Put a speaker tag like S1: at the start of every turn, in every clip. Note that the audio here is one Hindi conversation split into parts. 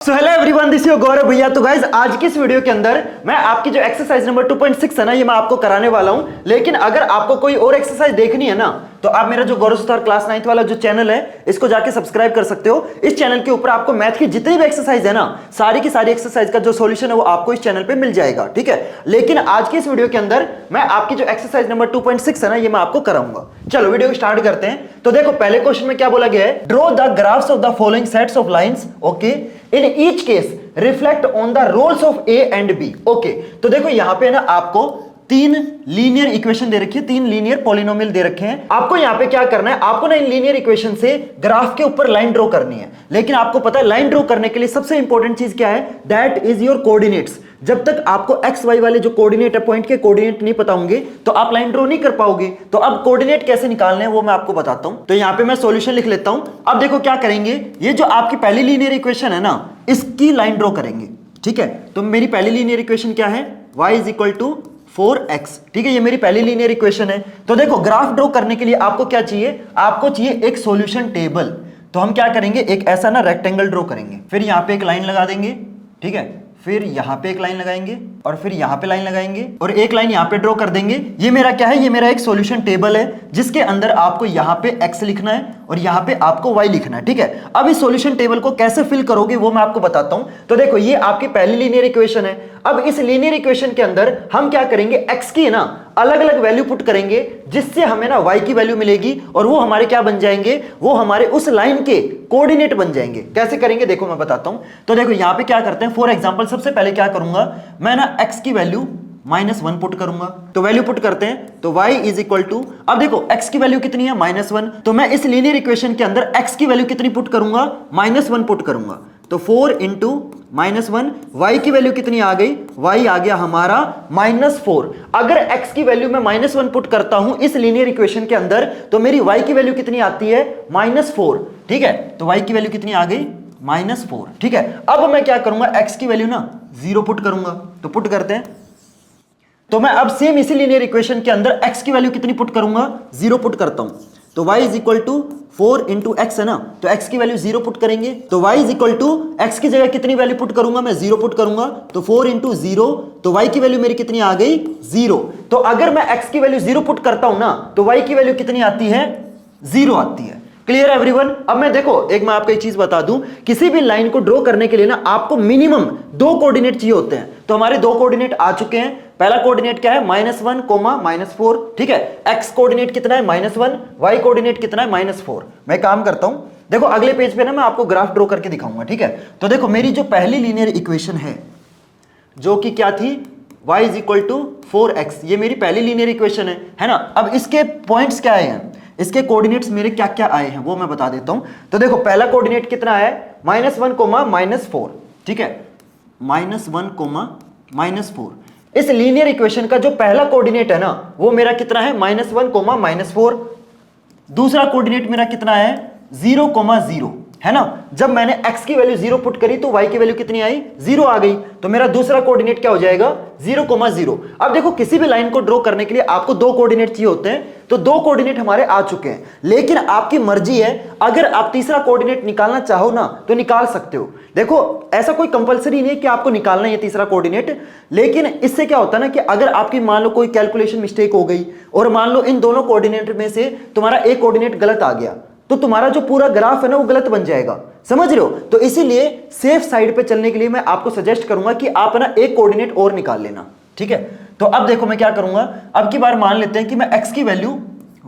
S1: So hello everyone, this is Gaurav भैया। तो गाइज आज की इस वीडियो के अंदर मैं आपकी जो एक्सरसाइज नंबर 2.6 है ना, ये मैं आपको कराने वाला हूं। लेकिन अगर आपको कोई और एक्सरसाइज देखनी है ना, तो आप मेरा जो गौरव सुतार क्लास 9th वाला जो चैनल है, इसको जाके सब्सक्राइब कर सकते हो। इस चैनल के ऊपर आपको मैथ की जितनी भी एक्सरसाइज है ना, सारी की सारी एक्सरसाइज का जो सॉल्यूशन है वो आपको इस चैनल पे मिल जाएगा, ठीक है। लेकिन आज की इस वीडियो के अंदर मैं आपकी जो एक्सरसाइज नंबर 2.6 है ना, ये मैं आपको कराऊंगा। चलो वीडियो स्टार्ट करते हैं। तो देखो पहले क्वेश्चन में क्या बोला गया है, draw the graphs of the following sets of lines, okay, in each case reflect on the roles of A and B. Okay, तो देखो यहां पे ना आपको तीन लीनियर इक्वेशन दे रखी है, तीन लीनियर पॉलिनोमियल दे रखे हैं। आपको यहां पे क्या करना है, आपको ना इन लीनियर इक्वेशन से ग्राफ के ऊपर लाइन ड्रॉ करनी है। लेकिन आपको पता है लाइन ड्रॉ करने के लिए सबसे इंपॉर्टेंट चीज क्या है, दैट इज योर कोऑर्डिनेट्स। जब तक आपको एक्स वाई वाले जो कोऑर्डिनेट है, पॉइंट के कोऑर्डिनेट नहीं पता होंगे, तो आप लाइन ड्रॉ नहीं कर पाओगे। तो अब कोऑर्डिनेट कैसे निकालने हैं वो मैं आपको बताता हूं। तो यहां पे मैं सॉल्यूशन लिख लेता हूं। अब देखो क्या करेंगे, ये जो आपकी पहली लीनियर इक्वेशन है ना, इसकी लाइन ड्रॉ करेंगे, ठीक है। तो मेरी पहली लीनियर इक्वेशन क्या है, y is equal to 4x, ठीक है। ये मेरी पहली लीनियर इक्वेशन है। तो देखो ग्राफ ड्रॉ करने के लिए आपको क्या चाहिए, आपको चाहिए एक सॉल्यूशन टेबल। तो हम क्या करेंगे, एक ऐसा ना रेक्टेंगल ड्रॉ करेंगे, फिर यहां पे एक लाइन लगा देंगे, ठीक है, फिर यहां पे एक लाइन लगाएंगे और फिर यहां पे लाइन लगाएंगे और एक लाइन यहां पे ड्रॉ कर देंगे। ये मेरा क्या है, ये मेरा एक सॉल्यूशन टेबल है, जिसके अंदर आपको यहां पे x लिखना है और यहां पे आपको y लिखना है, ठीक है। अब इस सॉल्यूशन टेबल को कैसे फिल करोगे वो मैं आपको बताता हूं। तो देखो ये आपकी पहली लीनियर इक्वेशन है। अब इस लीनियर इक्वेशन के अंदर हम क्या करेंगे, x की ना अलग अलग वैल्यू पुट करेंगे, जिससे हमें ना y की वैल्यू मिलेगी और वो हमारे क्या बन जाएंगे, वो हमारे उस लाइन के कोऑर्डिनेट बन जाएंगे। कैसे करेंगे देखो मैं बताता हूं। तो देखो यहां पे क्या करते हैं, फॉर एग्जांपल सबसे पहले क्या करूंगा मैं ना x की वैल्यू -1 पुट करूंगा। तो वैल्यू पुट करते हैं, तो y इज इक्वल टू, अब देखो x की वैल्यू कितनी है, -1। तो मैं इस लीनियर इक्वेशन के अंदर x की वैल्यू कितनी पुट करूंगा, -1 पुट करूंगा। तो 4 इंटू -1, y की वैल्यू कितनी आ गई, y आ गया हमारा -4। अगर x की वैल्यू मैं -1 पुट करता हूं इस लीनियर इक्वेशन के अंदर, तो मेरी y की वैल्यू कितनी आती है, -4, ठीक है। तो y की वैल्यू कितनी आ गई, -4, ठीक है। अब मैं क्या करूंगा, x की वैल्यू ना 0 पुट करूंगा। तो पुट करते हैं, तो मैं अब सेम इसी लीनियर इक्वेशन के अंदर x की वैल्यू कितनी पुट करूंगा, 0 पुट करता हूं। तो y is equal to 4 into x है ना, तो x की वैल्यू 0 पुट करेंगे। तो y is equal to x की जगह कितनी वैल्यू पुट करूंगा, मैं 0 पुट करूंगा। तो 4 इंटू 0, तो y की वैल्यू मेरी कितनी आ गई, 0। तो अगर मैं x की वैल्यू 0 पुट करता हूं ना, तो y की वैल्यू कितनी आती है, 0 आती है। Clear everyone. अब मैं देखो एक मैं आपको एक चीज बता दूं, किसी भी लाइन को ड्रॉ करने के लिए ना आपको मिनिमम 2 कोऑर्डिनेट चाहिए होते हैं। तो हमारे 2 कोऑर्डिनेट आ चुके हैं। पहला कोऑर्डिनेट क्या है, -1, -4, ठीक है। x कोऑर्डिनेट कितना है, -1, y कोऑर्डिनेट कितना है, -4। मैं काम करता हूं, देखो अगले पेज पे ना मैं आपको ग्राफ ड्रॉ करके दिखाऊंगा, ठीक है। तो देखो मेरी जो पहली लीनियर इक्वेशन है, जो कि क्या थी, y is equal to 4x, ये मेरी पहली लीनियर इक्वेशन है ना। अब इसके पॉइंट्स क्या आए हैं, इसके कोऑर्डिनेट्स मेरे क्या क्या आए हैं वो मैं बता देता हूं। तो देखो पहला कोऑर्डिनेट कितना है, -1, -4, ठीक है, -1, -4। इस लीनियर इक्वेशन का जो पहला कोऑर्डिनेट है ना, वो मेरा कितना है, -1, -4। दूसरा कोऑर्डिनेट मेरा कितना है, 0, 0, है ना। जब मैंने x की वैल्यू 0 पुट करी तो y की वैल्यू कितनी आई, 0 आ गई। तो मेरा दूसरा कोऑर्डिनेट क्या हो जाएगा, 0, 0। अब देखो किसी भी लाइन को ड्रॉ करने के लिए आपको 2 कोऑर्डिनेट चाहिए होते हैं। तो 2 कोऑर्डिनेट हमारे आ चुके हैं, लेकिन आपकी मर्जी है, अगर आप तीसरा कोऑर्डिनेट निकालना चाहो ना तो निकाल सकते हो। देखो ऐसा कोई कंपलसरी नहीं है कि आपको निकालना है तीसरा कोऑर्डिनेट, लेकिन इससे क्या होता है ना कि अगर आपकी मान लो कोई कैलकुलेशन मिस्टेक हो गई और मान लो इन दोनों कोऑर्डिनेट में से तुम्हारा एक कोऑर्डिनेट गलत आ गया, तो तुम्हारा जो पूरा ग्राफ है ना वो गलत बन जाएगा, समझ रहे हो। तो इसीलिए सेफ साइड पे चलने के लिए मैं आपको सजेस्ट करूंगा कि आप ना एक कोऑर्डिनेट और निकाल लेना, ठीक है। तो अब देखो मैं क्या करूंगा, अब की बार मान लेते हैं कि मैं x की वैल्यू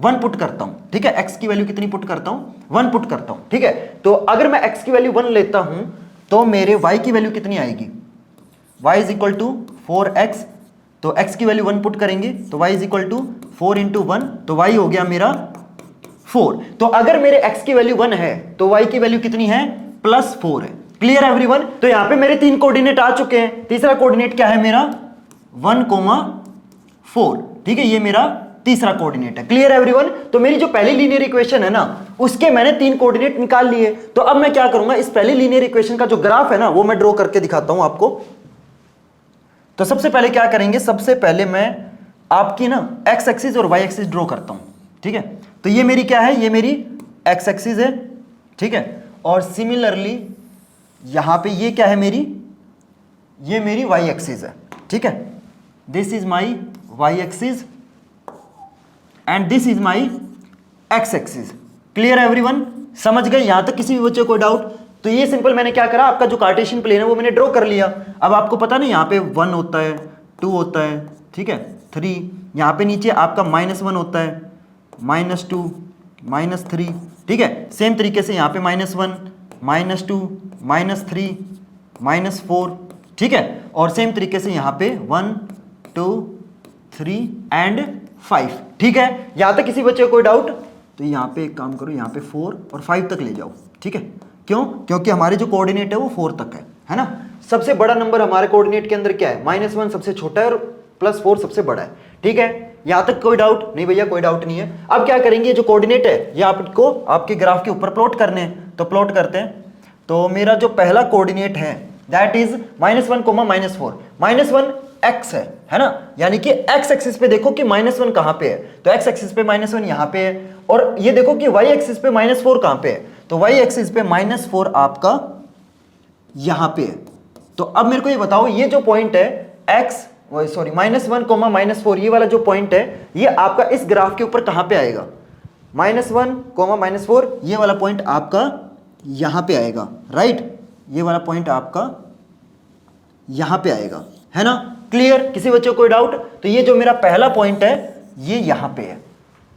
S1: 1 पुट करता हूं, ठीक है। x की वैल्यू कितनी पुट करता हूं, 1 पुट करता हूं, ठीक है। तो अगर मैं x की वैल्यू 1 लेता हूं तो मेरे y की वैल्यू कितनी आएगी, y is equal to 4x। तो x की वैल्यू 1 पुट करेंगे तो y is equal to 4 into 1, तो y हो गया मेरा 4। तो अगर मेरे x की वैल्यू 1 है तो y की वैल्यू कितनी है, +4 है। Clear everyone. तो यहां पे मेरे 3 कोऑर्डिनेट आ चुके हैं। तीसरा कोऑर्डिनेट क्या है मेरा, 1, 4, ठीक है, ये मेरा तीसरा कोऑर्डिनेट है। Clear everyone. तो मेरी जो पहली लीनियर इक्वेशन है ना, उसके मैंने 3 कोऑर्डिनेट निकाल लिए। तो अब मैं क्या करूंगा, इस पहली लीनियर इक्वेशन का जो ग्राफ है ना वो मैं ड्रॉ करके दिखाता हूं आपको। तो सबसे पहले क्या करेंगे, सबसे पहले मैं आपकी ना x एक्सिस और y एक्सिस ड्रॉ करता हूं, ठीक है। तो ये मेरी क्या है, ये मेरी x एक्सिस है, ठीक है। और सिमिलरली यहां पे ये क्या है मेरी, ये मेरी y एक्सिस है, ठीक है, this is my y axis and this is my x axis. Clear है एवरीवन, समझ गए यहां तक? किसी भी बच्चे को डाउट? तो ये सिंपल मैंने क्या करा, आपका जो कार्टेशियन प्लेन है वो मैंने ड्रॉ कर लिया। अब आपको पता नहीं यहाँ पे 1 होता है, 2 होता है, ठीक है, 3, यहाँ पे नीचे आपका -1 होता है, -2, -3, ठीक है। सेम तरीके से यहाँ पे -1, -2, -3, -4, ठीक है। और सेम तरीके से यहाँ पे 1, 2, 3 एंड 5, ठीक है। यहाँ तक किसी बच्चे को कोई डाउट? तो यहाँ पे एक काम करो, यहाँ पे 4 और 5 तक ले जाओ, ठीक है। क्यों? क्योंकि हमारे जो कोऑर्डिनेट है वो 4 तक है ना। सबसे बड़ा नंबर हमारे कोऑर्डिनेट के अंदर क्या है, -1 सबसे छोटा है और +4 सबसे बड़ा है, ठीक है। यहां तक कोई डाउट नहीं भैया? कोई डाउट नहीं है। अब क्या करेंगे, जो कोऑर्डिनेट है ये आपको आपके ग्राफ के ऊपर प्लॉट करने हैं, तो प्लॉट करते हैं। तो मेरा जो पहला कोऑर्डिनेट है दैट इज -1, -4, -1 x है ना, यानी कि x एक्सिस पे देखो कि -1 कहां पे है, तो x एक्सिस पे -1 यहां पे है, और ये देखो कि y एक्सिस पे -4 कहां पे है, तो y एक्सिस पे -4 आपका यहां पे है। तो अब मेरे को ये बताओ, ये जो पॉइंट है x सॉरी -1, -4, ये वाला जो पॉइंट है ये आपका इस ग्राफ के ऊपर कहां पे आएगा, -1, -4, ये वाला पॉइंट आपका यहां पे आएगा, राइट। ये वाला पॉइंट आपका यहां पे आएगा, है ना। क्लियर? किसी बच्चे को कोई डाउट? तो ये जो मेरा पहला पॉइंट है ये यहां पे है।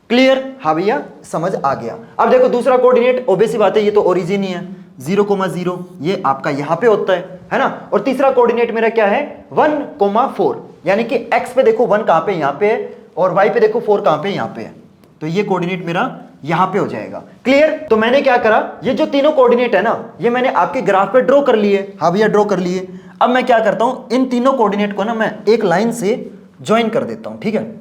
S1: क्लियर? हाँ भैया, समझ आ गया। अब देखो दूसरा कोऑर्डिनेट, ऑब्वियस सी बात है ये तो ओरिजिन ही है, 0,0, ये आपका यहां पे होता है ना। और तीसरा कोऑर्डिनेट मेरा क्या है, 1,4, यानी कि x पे देखो 1 कहां पे, यहां पे है, और y पे देखो 4 कहां पे, यहां पे है। तो ये कोऑर्डिनेट मेरा यहां पे हो जाएगा। क्लियर? तो मैंने क्या करा, ये जो तीनों कोऑर्डिनेट है ना ये मैंने आपके ग्राफ पे ड्रॉ कर लिए। हाँ भैया, ड्रॉ कर लिए। अब मैं क्या करता हूं, इन तीनों कोऑर्डिनेट को ना मैं एक लाइन से ज्वाइन कर देता हूं, ठीक है।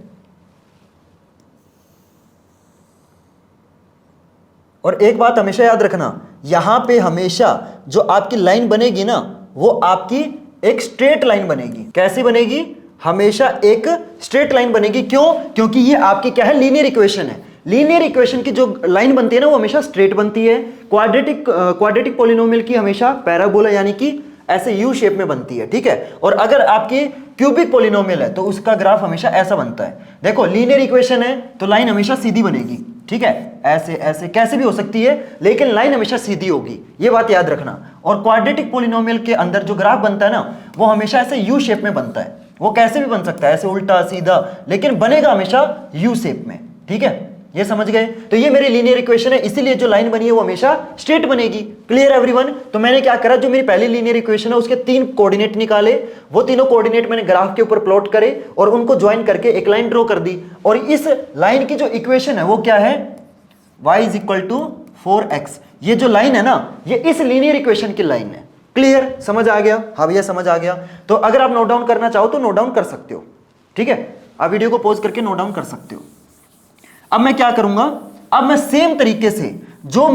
S1: और एक बात हमेशा याद रखना, यहां पे हमेशा जो आपकी लाइन बनेगी ना वो आपकी एक स्ट्रेट लाइन बनेगी। कैसी बनेगी? हमेशा एक स्ट्रेट लाइन बनेगी। क्यों? क्योंकि ये आपकी क्या है, लीनियर इक्वेशन है। लीनियर इक्वेशन की जो लाइन बनती है ना वो हमेशा स्ट्रेट बनती है। क्वाड्रेटिक पॉलिनोमियल की हमेशा पैराबोला यानी कि ऐसे यू शेप में बनती है, ठीक है। और अगर आपकी क्यूबिक पॉलिनोमियल है तो उसका ग्राफ हमेशा ऐसा बनता है। देखो लीनियर इक्वेशन है तो लाइन हमेशा सीधी बनेगी, ठीक है, ऐसे ऐसे कैसे भी हो सकती है लेकिन लाइन हमेशा सीधी होगी, ये बात याद रखना। और क्वाड्रेटिक पॉलिनोमियल के अंदर जो ग्राफ बनता है ना वो हमेशा ऐसे यू शेप में बनता है। वो कैसे भी बन सकता है, ऐसे उल्टा सीधा, लेकिन बनेगा हमेशा यू शेप में, ठीक है। ये समझ गए? तो ये मेरी लीनियर इक्वेशन है, इसीलिए जो लाइन बनी है वो हमेशा स्ट्रेट बनेगी। Clear everyone? तो मैंने क्या करा, जो मेरी पहली लीनियर इक्वेशन है उसके 3 कोऑर्डिनेट निकाले, वो तीनों कोऑर्डिनेट मैंने ग्राफ के ऊपर प्लॉट करे और उनको ज्वाइन करके एक लाइन ड्रॉ कर दी। और इस लाइन की जो इक्वेशन है वो क्या है, y = 4x। ये जो लाइन है ना ये इस लीनियर इक्वेशन की लाइन है। क्लियर? समझ आ गया? हाँ भैया, समझ आ गया। तो अगर आप नोट डाउन करना चाहो तो नोट डाउन कर सकते हो, ठीक है। आप वीडियो को पॉज करके नोट डाउन कर सकते हो। अब मैं क्या करूंगा, अब मैं सेम तरीके से जो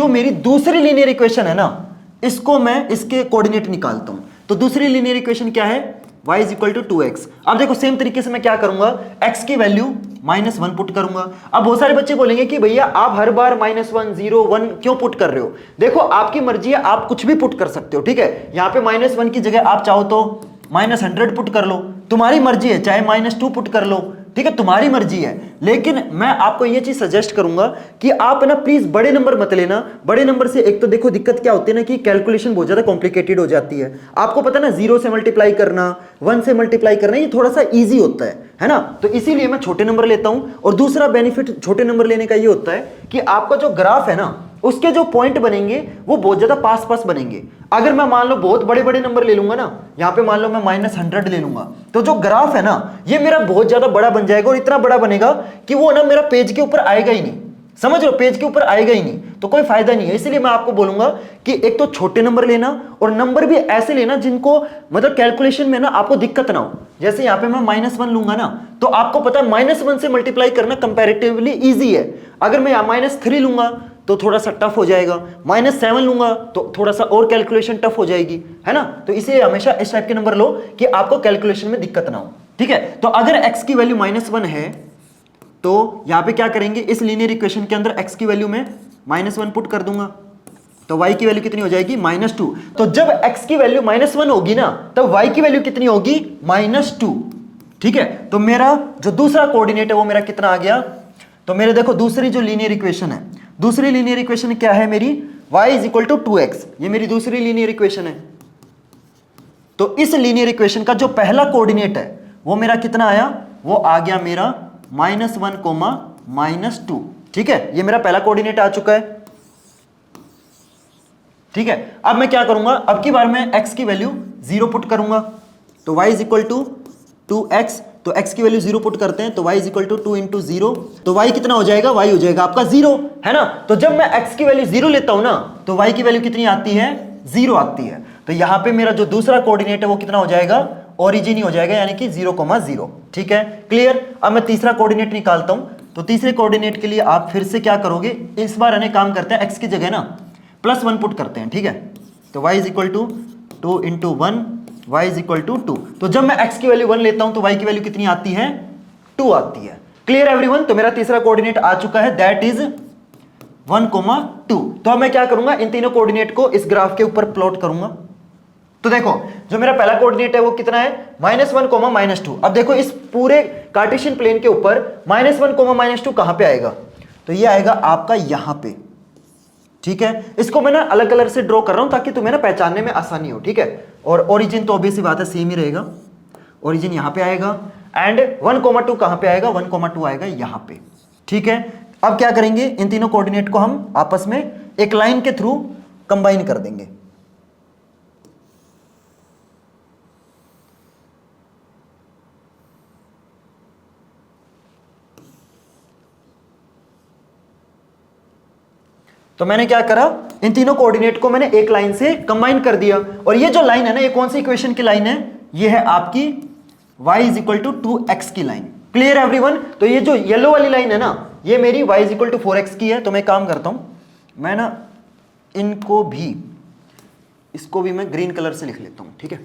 S1: मेरी दूसरी लीनियर इक्वेशन है ना इसको मैं इसके कोऑर्डिनेट निकालता हूं। तो दूसरी लीनियर इक्वेशन क्या है, y = 2x। अब देखो सेम तरीके से मैं क्या करूंगा, x की वैल्यू -1 पुट करूंगा। अब बहुत सारे बच्चे बोलेंगे कि भैया आप हर बार -1, 0, 1 क्यों पुट कर रहे हो। देखो आपकी मर्जी है, आप कुछ भी पुट कर सकते हो, ठीक है। यहां पे -1 की जगह आप चाहो तो -100 पुट कर लो, तुम्हारी मर्जी है। चाहे -2 पुट कर लो, ठीक है, तुम्हारी मर्जी है। लेकिन मैं आपको ये चीज सजेस्ट करूंगा कि आप ना प्लीज बड़े नंबर मत लेना। बड़े नंबर से एक तो देखो दिक्कत क्या होती है ना कि कैलकुलेशन बहुत ज्यादा कॉम्प्लिकेटेड हो जाती है। आपको पता ना 0 से मल्टीप्लाई करना, 1 से मल्टीप्लाई करना ये थोड़ा सा इजी होता है ना। तो इसीलिए मैं छोटे नंबर लेता हूं। और दूसरा बेनिफिट छोटे नंबर लेने का ये होता है कि आपका जो ग्राफ है ना उसके जो पॉइंट बनेंगे वो बहुत ज्यादा पास बनेंगे। अगर मैं मान लो बहुत बड़े बड़े नंबर ले लूंगा ना, यहां पे मान लो मैं -100 ले लूंगा, तो जो ग्राफ है ना ये मेरा बहुत ज्यादा बड़ा बन जाएगा और इतना बड़ा बनेगा कि वो ना मेरा पेज के ऊपर आएगा ही नहीं। समझ लो, पेज के ऊपर आएगा ही नहीं, तो कोई फायदा नहीं है। इसलिए मैं आपको बोलूंगा कि एक तो छोटे नंबर लेना और नंबर भी ऐसे लेना जिनको मतलब कैलकुलेशन में ना आपको दिक्कत ना हो। जैसे यहाँ पे मैं -1 लूंगा ना तो आपको पता है -1 से मल्टीप्लाई करना कंपैरेटिवली इजी है। अगर मैं यहाँ -3 लूंगा तो थोड़ा सा टफ हो जाएगा, -7 लूंगा तो थोड़ा सा और कैलकुलेशन टफ हो जाएगी, है ना। तो इसे हमेशा इस टाइप के नंबर लो कि आपको कैलकुलेशन में दिक्कत ना हो, ठीक है। तो अगर x की वैल्यू -1 है तो यहां पे क्या करेंगे, इस लीनियर इक्वेशन के अंदर x की वैल्यू में -1 पुट कर दूंगा, तो y की वैल्यू कितनी हो जाएगी -2। तो जब x की वैल्यू -1 होगी ना तब y की वैल्यू कितनी होगी -2। ठीक है, तो मेरा जो दूसरा कोऑर्डिनेट है वो मेरा कितना आ गया, तो मेरे देखो दूसरी जो लीनियर इक्वेशन है, दूसरी लीनियर इक्वेशन क्या है मेरी, y = 2x, ये मेरी दूसरी लीनियर इक्वेशन है। तो इस लीनियर इक्वेशन का जो पहला कोऑर्डिनेट है वो मेरा कितना आया, वो आ गया मेरा -1, -2। ठीक है, ये मेरा पहला कोऑर्डिनेट आ चुका है। ठीक है, अब मैं क्या करूंगा, अब की बार मैं x की वैल्यू 0 पुट करूंगा, तो y = 2x, तो x की वैल्यू 0 पुट करते हैं, तो y = 2 × 0, तो y कितना हो जाएगा, y हो जाएगा आपका 0, है ना। तो जब मैं x की वैल्यू 0 लेता हूं ना तो y की वैल्यू कितनी आती है, 0 आती है। तो यहां पे मेरा जो दूसरा कोऑर्डिनेट है वो कितना हो जाएगा, ओरिजिन ही हो जाएगा, यानी कि 0,0। ठीक है, क्लियर। अब मैं तीसरा कोऑर्डिनेट निकालता हूं, तो तीसरे कोऑर्डिनेट के लिए आप फिर से क्या करोगे, इस बार हमें काम करते हैं x की जगह ना +1 पुट करते हैं। ठीक है, तो y = 2 × 1, y = 2। तो जब मैं x की वैल्यू 1 लेता हूं तो y की वैल्यू कितनी आती है, 2 आती है। क्लियर एवरीवन, तो मेरा तीसरा कोऑर्डिनेट आ चुका है, दैट इज 1,2। तो अब मैं क्या करूंगा, इन तीनों कोऑर्डिनेट को इस ग्राफ के ऊपर प्लॉट करूंगा। तो देखो जो मेरा पहला कोऑर्डिनेट है वो कितना है, -1, -2। अब देखो इस पूरे कार्टेशियन प्लेन के ऊपर -1, -2 कहां पे आएगा, तो ये आएगा आपका यहां पे। ठीक है, इसको मैं ना अलग कलर से ड्रॉ कर रहा हूं ताकि तुम्हें ना पहचानने में आसानी हो। ठीक है, और ओरिजिन तो ऑब्वियस सी बात है सेम ही रहेगा, ओरिजिन यहां पे आएगा, एंड 1,2 कहां पे आएगा, 1,2 आएगा यहां पे। ठीक है, अब क्या करेंगे, इन तीनों कोऑर्डिनेट को हम आपस में एक लाइन के थ्रू कंबाइन कर देंगे। तो मैंने क्या करा, इन तीनों कोऑर्डिनेट को मैंने एक लाइन से कंबाइन कर दिया, और ये जो लाइन है ना, ये कौन सी इक्वेशन की लाइन है, ये है आपकी y = 2x की लाइन। क्लियर एवरीवन, तो ये जो येलो वाली लाइन है ना, ये मेरी y = 4x की है। तो मैं काम करता हूं, मैं ना इनको भी, इसको भी मैं ग्रीन कलर से लिख लेता हूं। ठीक है,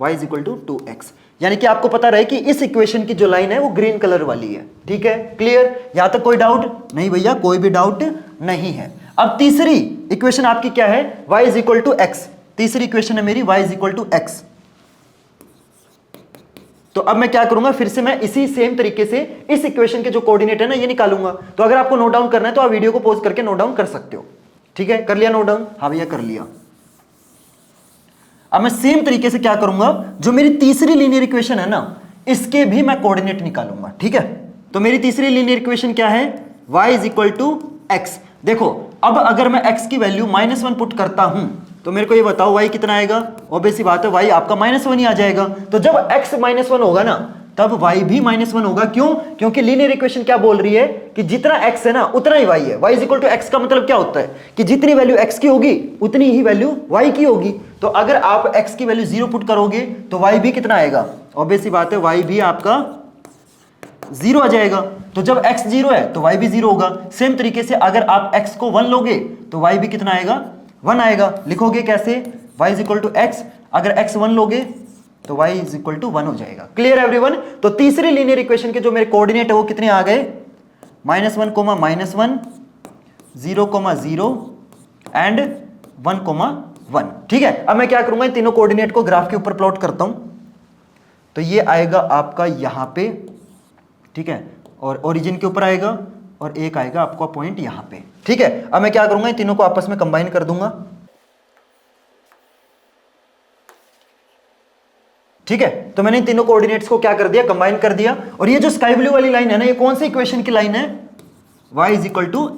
S1: y = 2x, यानी कि आपको पता रहे कि इस इक्वेशन की जो लाइन है वो ग्रीन कलर वाली है। ठीक है, क्लियर, यहां तक कोई डाउट नहीं भैया, कोई भी डाउट नहीं है। अब तीसरी इक्वेशन आपकी क्या है, y = x, तीसरी इक्वेशन है मेरी y = x। तो अब मैं क्या करूंगा, फिर से मैं इसी सेम तरीके से इस इक्वेशन के जो कोऑर्डिनेट है ना ये निकालूंगा। तो अगर आपको नोट डाउन करना है तो आप वीडियो को पॉज करके नोट डाउन कर सकते हो। ठीक है, कर लिया नोट डाउन, हाँ भैया कर लिया। अब मैं सेम तरीके से क्या करूंगा, जो मेरी तीसरी लीनियर इक्वेशन है ना इसके भी मैं कोऑर्डिनेट निकालूंगा। ठीक है, तो मेरी तीसरी लीनियर इक्वेशन क्या है, y = x। देखो अब अगर मैं x की वैल्यू -1 पुट करता हूं तो मेरे को ये बताओ y कितना आएगा, ऑब्वियस सी बात है y आपका -1 ही आ जाएगा। तो जब x -1 होगा ना तब y भी -1 होगा। क्यों, क्योंकि लीनियर इक्वेशन क्या बोल रही है कि जितना x है ना उतना ही y है। y = x का मतलब क्या होता है कि जितनी वैल्यू x की होगी उतनी ही वैल्यू y की होगी। तो अगर आप x की वैल्यू 0 पुट करोगे तो y भी कितना आएगा, ऑब्वियस सी बात है y भी आपका 0 आ जाएगा। तो जब x 0 है तो y भी 0 होगा। सेम तरीके से अगर आप x को 1 लोगे तो y भी कितना आएगा, 1 आएगा। लिखोगे कैसे, y = x, अगर x 1 लोगे तो y = 1 हो जाएगा। क्लियर एवरीवन, तो तीसरी लीनियर इक्वेशन के जो मेरे कोऑर्डिनेट है वो कितने आ गए, -1, -1, 0,0 एंड 1,1। ठीक है, अब मैं क्या करूंगा, इन तीनों कोऑर्डिनेट को ग्राफ के ऊपर प्लॉट करता हूं। तो ये आएगा आपका यहां पे, ठीक है, और ओरिजिन के ऊपर आएगा, और एक आएगा आपका पॉइंट यहां पे। ठीक है, अब मैं क्या करूंगा, इन तीनों को आपस में कंबाइन कर दूंगा। ठीक है, तो मैंने इन तीनों कोऑर्डिनेट्स को क्या कर दिया, कंबाइन कर दिया। और ये जो स्काई ब्लू वाली लाइन है ना, ये कौन सी इक्वेशन की लाइन है, y =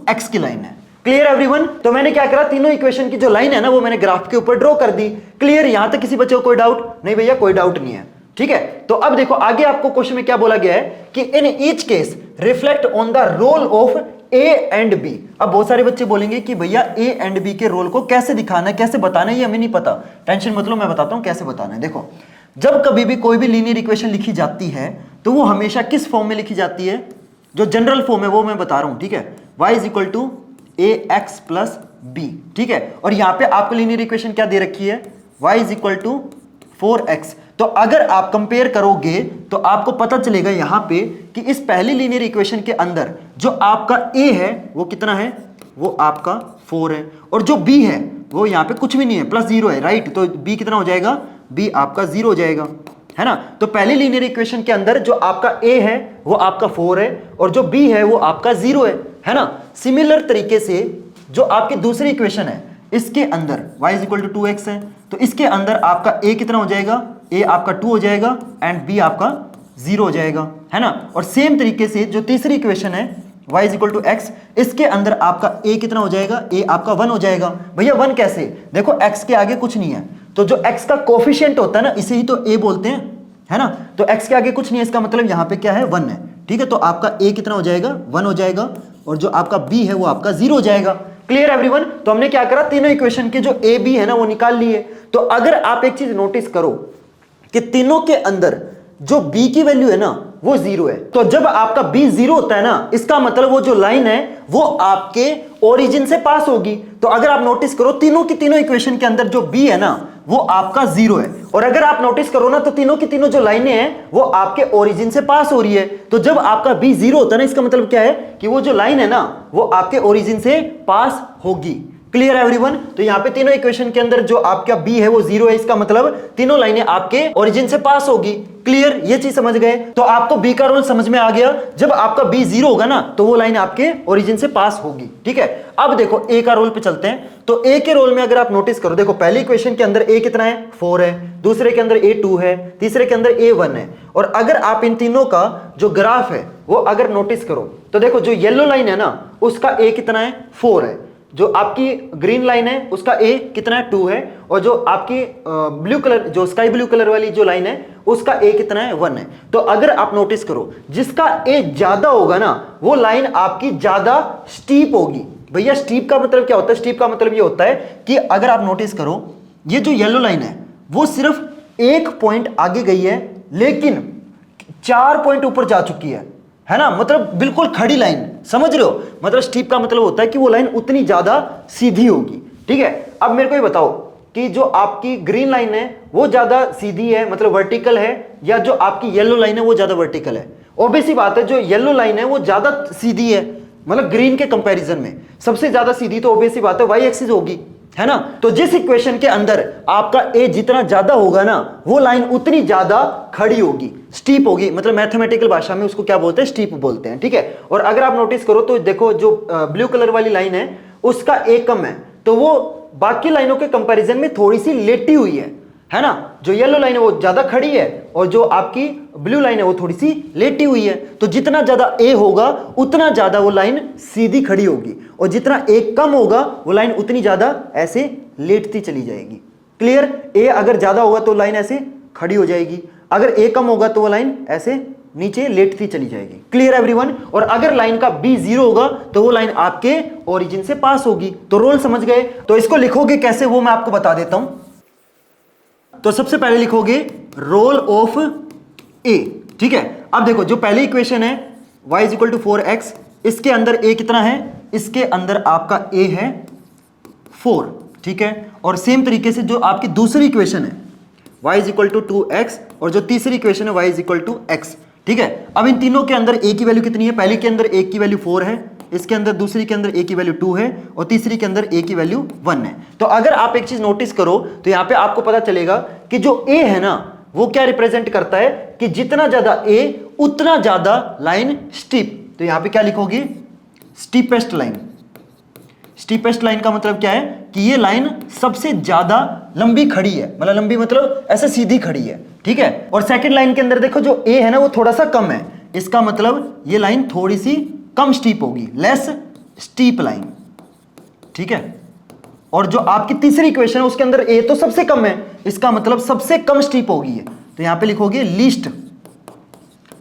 S1: x की लाइन है। क्लियर एवरीवन, तो मैंने क्या करा, तीनों इक्वेशन की जो लाइन है ना वो मैंने ग्राफ के ऊपर ड्रॉ कर दी। क्लियर, यहां तक किसी बच्चे को कोई डाउट नहीं भैया, कोई डाउट नहीं है। ठीक है, तो अब देखो आगे आपको क्वेश्चन में क्या बोला गया है कि in each case reflect on the role of A and B. अब बहुत सारे बच्चे बोलेंगे कि भैया ए एंड बी के रोल को कैसे दिखाना है, कैसे बताना है, ये हमें नहीं पता। टेंशन मत लो, मैं बताता हूं कैसे बताना है। देखो जब कभी भी कोई भी लीनियर इक्वेशन लिखी जाती है तो वो हमेशा किस फॉर्म में लिखी जाती है, जो जनरल फॉर्म है वो मैं बता रहा हूं। ठीक है, y = ax + b। ठीक है, और यहां पे आपको लीनियर इक्वेशन क्या दे रखी है, y = 4x। तो अगर आप कंपेयर करोगे तो आपको पता चलेगा यहां पे कि इस पहली लीनियर इक्वेशन के अंदर जो आपका a है वो कितना है, वो आपका 4 है, और जो b है वो यहाँ पे कुछ भी नहीं है, +0 है, राइट। तो b कितना हो जाएगा, b आपका 0 हो जाएगा, है ना। तो पहली लीनियर इक्वेशन के अंदर जो आपका a है वो आपका 4 है, और जो b है वो आपका 0 है ना। सिमिलर तरीके से जो आपकी दूसरी इक्वेशन है इसके अंदर y = 2x है, तो इसके अंदर आपका a कितना हो जाएगा, a आपका 2 हो जाएगा एंड b आपका 0 हो जाएगा, है ना। और सेम तरीके से जो तीसरी इक्वेशन है y = x, इसके अंदर आपका a कितना हो जाएगा, a आपका 1 हो जाएगा। भैया 1 कैसे, देखो x के आगे कुछ नहीं है, तो जो x का कोफिशिएंट होता है ना इसे ही तो a बोलते हैं, है ना। तो x के आगे कुछ नहीं है, इसका मतलब यहाँ पे क्या है, 1 है, ठीक है। तो आपका a कितना हो जाएगा, 1 हो जाएगा, और जो आपका b है वो आपका 0 हो जाएगा। Clear everyone. तो हमने क्या करा, तीनों इक्वेशन के जो a b है ना वो निकाल लिए। तो अगर आप एक चीज नोटिस करो कि तीनों के अंदर जो b की वैल्यू है ना वो 0 है, तो जब आपका b 0 होता है ना, इसका मतलब वो जो लाइन है वो आपके ओरिजिन से पास होगी। तो अगर आप नोटिस करो तीनों की तीनों इक्वेशन के अंदर जो b है ना वो आपका 0 है, और अगर आप नोटिस करो ना तो तीनों की तीनों जो लाइनें हैं वो आपके ओरिजिन से पास हो रही है। तो जब आपका b 0 होता है ना, इसका मतलब क्या है कि वो जो लाइन है ना वो आपके ओरिजिन से पास होगी। Clear everyone. तो यहाँ पे तीनों इक्वेशन के अंदर जो आपका b है वो 0 है, इसका मतलब तीनों लाइनें आपके ओरिजिन से पास होगी। क्लियर, ये चीज समझ गए। तो आपको b का रोल समझ में आ गया, जब आपका b 0 होगा ना तो वो लाइन आपके ओरिजिन से पास होगी, ठीक है। अब देखो a का रोल पे चलते हैं। तो a के रोल में अगर आप नोटिस करो, देखो पहली इक्वेशन के अंदर a कितना है, 4 है, दूसरे के अंदर a 2 है, तीसरे के अंदर a 1 है। और अगर आप इन तीनों का जो ग्राफ है वो अगर नोटिस करो तो देखो जो येलो लाइन है ना उसका a कितना है, 4 है, जो आपकी ग्रीन लाइन है उसका a कितना है, 2 है, और जो आपकी ब्लू कलर, जो स्काई ब्लू कलर वाली जो लाइन है उसका a कितना है, 1 है। तो अगर आप नोटिस करो जिसका a ज्यादा होगा ना वो लाइन आपकी ज्यादा स्टीप होगी। भैया स्टीप का मतलब क्या होता है, स्टीप का मतलब ये होता है कि अगर आप नोटिस करो ये जो येलो लाइन है वो सिर्फ 1 पॉइंट आगे गई है लेकिन 4 पॉइंट ऊपर जा चुकी है ना, मतलब बिल्कुल खड़ी लाइन, समझ रहे हो। मतलब स्टीप का मतलब होता है कि वो लाइन उतनी ज्यादा सीधी होगी, ठीक है। अब मेरे को ये बताओ कि जो आपकी ग्रीन लाइन है वो ज्यादा सीधी है, मतलब वर्टिकल है, या जो आपकी येलो लाइन है वो ज्यादा वर्टिकल है। ऑब्वियस सी बात है जो येलो लाइन है वो ज्यादा सीधी है, मतलब ग्रीन के कंपैरिजन में सबसे ज्यादा सीधी, तो ऑब्वियस सी बात है वाई एक्सिस होगी, है ना। तो जिस इक्वेशन के अंदर आपका a जितना ज्यादा होगा ना वो लाइन उतनी ज्यादा खड़ी होगी, स्टीप होगी, मतलब मैथमेटिकल भाषा में उसको क्या बोलते हैं, स्टीप बोलते हैं, ठीक है। और अगर आप नोटिस करो तो देखो जो ब्लू कलर वाली लाइन है उसका a कम है, तो वो बाकी लाइनों के कंपैरिजन में थोड़ी सी लेटी हुई है ना। जो येलो लाइन है वो ज्यादा खड़ी है और जो आपकी ब्लू लाइन है वो थोड़ी सी लेटी हुई है। तो जितना ज्यादा a होगा उतना ज्यादा वो लाइन सीधी खड़ी होगी, और जितना a कम होगा वो लाइन उतनी ज्यादा ऐसे लेटती चली जाएगी। क्लियर, a अगर ज्यादा होगा तो लाइन ऐसे खड़ी हो जाएगी, अगर a कम होगा तो वो लाइन ऐसे नीचे लेटती चली जाएगी। Clear everyone. और अगर लाइन का b 0 होगा तो वो लाइन आपके ओरिजिन से पास होगी। तो रोल समझ गए। तो इसको लिखोगे कैसे वो मैं आपको बता देता हूं। तो सबसे पहले लिखोगे रोल ऑफ a, ठीक है। अब देखो जो पहली इक्वेशन है y = 4x, इसके अंदर a कितना है, इसके अंदर आपका a है 4, ठीक है। और सेम तरीके से जो आपकी दूसरी इक्वेशन है y = 2x, और जो तीसरी इक्वेशन है y = x, ठीक है। अब इन तीनों के अंदर a की वैल्यू कितनी है, पहले के अंदर a की वैल्यू 4 है, इसके अंदर दूसरी के अंदर a की वैल्यू 2 है, और तीसरी के अंदर a की वैल्यू 1 है। तो अगर आप एक चीज नोटिस करो तो यहां पे आपको पता चलेगा कि जो a है ना वो क्या रिप्रेजेंट करता है कि जितना ज्यादा a उतना ज्यादा लाइन स्टीप। तो यहां पे क्या लिखोगे, स्टीपेस्ट लाइन। स्टीपेस्ट लाइन का मतलब क्या है कि ये लाइन सबसे ज्यादा लंबी खड़ी है, मतलब लंबी मतलब ऐसे सीधी खड़ी है, ठीक है। और सेकंड लाइन के अंदर देखो जो a है ना वो थोड़ा सा कम है, इसका मतलब ये लाइन थोड़ी सी कम स्टीप होगी, लेस स्टीप लाइन, ठीक है। और जो आपकी तीसरी इक्वेशन है उसके अंदर a तो सबसे कम है, इसका मतलब सबसे कम स्टीप होगी है, तो यहां पे लिखोगे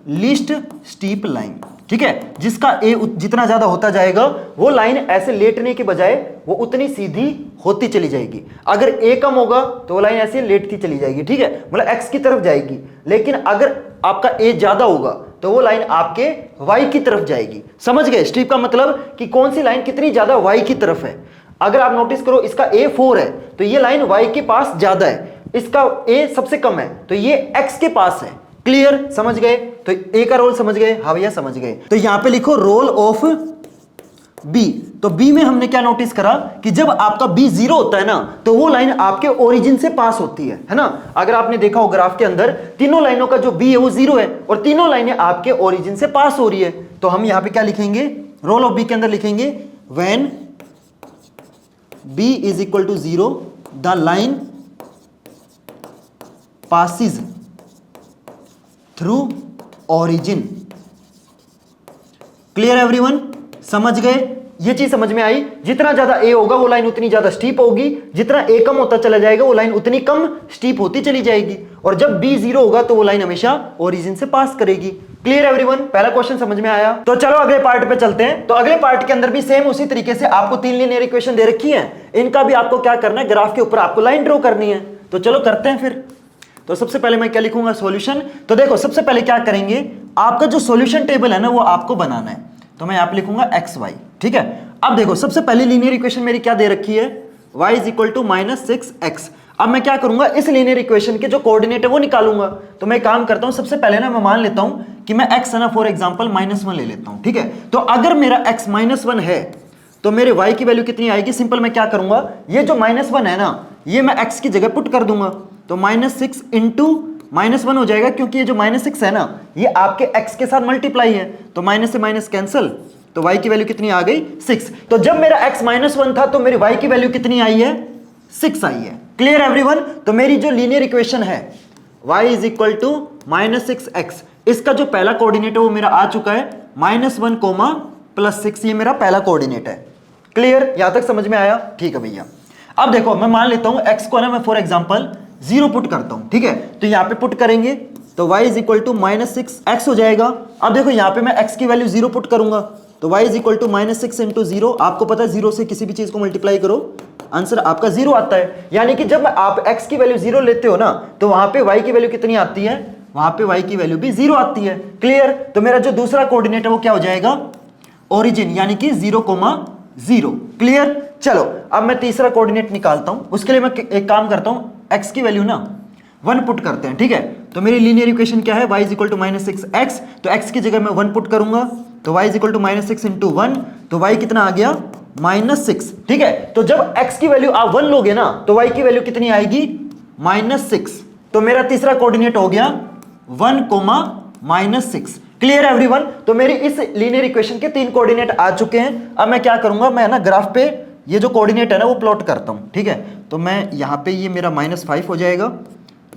S1: लीस्ट स्टीप लाइन, ठीक है। जिसका a जितना ज्यादा होता जाएगा वो लाइन ऐसे लेटने के बजाय वो उतनी सीधी होती चली जाएगी। अगर a कम होगा तो वो लाइन ऐसे लेटती चली जाएगी, ठीक है, मतलब x की तरफ जाएगी। लेकिन अगर आपका a ज्यादा होगा तो वो लाइन आपके y की तरफ जाएगी। समझ गए स्ट्रीप का मतलब कि कौन सी लाइन कितनी ज्यादा y की तरफ है। अगर आप नोटिस करो इसका a 4 है तो ये लाइन y के पास ज्यादा है, इसका a सबसे कम है तो ये x के पास है। क्लियर, समझ गए। तो a का रोल समझ गए, हाँ भैया समझ गए। तो यहां पे लिखो रोल ऑफ b। तो बी में हमने क्या नोटिस करा कि जब आपका बी 0 होता है ना तो वो लाइन आपके ओरिजिन से पास होती है ना। अगर आपने देखा हो ग्राफ के अंदर तीनों लाइनों का जो बी है वो 0 है और तीनों लाइनें आपके ओरिजिन से पास हो रही है। तो हम यहां पे क्या लिखेंगे, रोल ऑफ बी के अंदर लिखेंगे when B is equal to 0 the line passes through origin. Clear everyone, समझ गए? ये चीज समझ में आई? जितना ज्यादा ए होगा वो लाइन उतनी ज्यादा स्टीप होगी, जितना ए कम होता चला जाएगा वो लाइन उतनी कम स्टीप होती चली जाएगी, और जब बी 0 होगा तो वो लाइन हमेशा ओरिजिन से पास करेगी। क्लियर एवरीवन, पहला क्वेश्चन समझ में आया? तो चलो अगले पार्ट पे चलते हैं। तो अगले पार्ट के अंदर भी सेम उसी तरीके से आपको 3 लीनियर इक्वेशन दे रखी है, इनका भी आपको क्या करना है, ग्राफ के ऊपर आपको लाइन ड्रॉ करनी है। तो चलो करते हैं फिर। तो सबसे पहले मैं क्या लिखूंगा, सॉल्यूशन। तो देखो सबसे पहले क्या करेंगे, आपका जो सॉल्यूशन टेबल है ना वो आपको बनाना है। तो मैं यहां पे लिखूंगा एक्स वाई, ठीक है। अब देखो सबसे पहली लीनियर इक्वेशन मेरी क्या दे रखी है, y is equal to -6x। अब मैं क्या करूंगा, इस लीनियर इक्वेशन के जो कोऑर्डिनेट है वो निकालूंगा। तो मैं काम करता हूं, सबसे पहले ना मैं मान लेता हूं कि मैं x है ना फॉर एग्जांपल -1 ले लेता हूं, ठीक है। तो अगर मेरा x -1 है तो मेरे y की वैल्यू कितनी आएगी, सिंपल मैं क्या करूंगा, ये जो -1 है ना ये मैं x की जगह पुट कर दूंगा। तो -6 इंटू -1 हो जाएगा, क्योंकि ये जो -6 है ना ये आपके x के साथ मल्टीप्लाई है, तो माइनस से माइनस कैंसिल, तो y की वैल्यू कितनी आ गई, 6। तो जब मेरा x -1 था तो मेरी y की वैल्यू कितनी आई है, 6 आई है। Clear everyone? तो मेरी जो लीनियर इक्वेशन है y is equal to -6x, इसका जो पहला कोऑर्डिनेट है वो मेरा आ चुका है -1, +6, ये मेरा पहला कोऑर्डिनेट है। क्लियर? यहां तक समझ में आया? ठीक है भैया। अब देखो मैं मान लेता हूं x को ना मैं फॉर एग्जांपल 0 पुट करता हूं, ठीक है। तो यहां पे पुट करेंगे तो y is equal to -6x हो जाएगा। अब देखो यहां पे मैं x की वैल्यू 0 पुट करूंगा तो y is equal to -6 into 0। आपको पता है 0 से किसी भी चीज को मल्टीप्लाई करो आंसर आपका 0 आता है। यानी कि जब आप x की वैल्यू 0 लेते हो ना तो वहां पे y की वैल्यू कितनी आती है, वहां पे y की वैल्यू भी 0 आती है। क्लियर? तो मेरा जो दूसरा कोऑर्डिनेट है वो क्या हो जाएगा, ओरिजिन, यानी कि 0,0। क्लियर? चलो अब मैं तीसरा कोऑर्डिनेट निकालता हूं। उसके लिए मैं एक काम करता हूं, x की वैल्यू ना 1 पुट करते हैं, ठीक है। तो मेरी लीनियर इक्वेशन क्या है, y is equal to -6x। तो x की जगह मैं 1 पुट करूंगा तो y is equal to -6 into 1, तो y कितना आ गया, -6, ठीक है। तो जब x की वैल्यू आप 1 लोगे ना तो y की वैल्यू कितनी आएगी, -6। तो मेरा तीसरा कोऑर्डिनेट हो गया 1, -6। Clear everyone? तो मेरी इस लीनियर इक्वेशन के 3 कोऑर्डिनेट आ चुके हैं। अब मैं क्या करूंगा, मैं ना ग्राफ पे ये जो कोऑर्डिनेट है ना वो प्लॉट करता हूं, ठीक है। तो मैं यहाँ पे ये मेरा -5 हो जाएगा,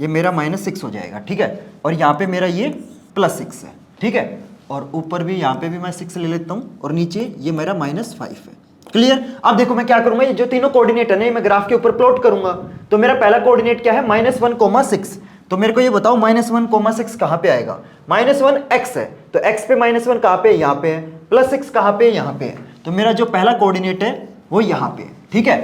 S1: ये मेरा -6 हो जाएगा, ठीक है। और यहाँ पे मेरा ये +6 है, ठीक है। और ऊपर भी यहाँ पे भी मैं 6 ले लेता हूँ और नीचे ये मेरा -5 है। क्लियर? अब देखो मैं क्या करूंगा, ये जो तीनों कोऑर्डिनेट है ना मैं ग्राफ के ऊपर प्लॉट करूंगा। तो मेरा पहला कोऑर्डिनेट क्या है, -1,6। तो मेरे को ये बताओ -1,6 कहां पे आएगा, -1 x है, तो x पे -1 कहां पे है, यहां पे है, +6 कहां पे है, यहां पे है। तो मेरा जो पहला कोऑर्डिनेट है वो यहां पे है, ठीक है।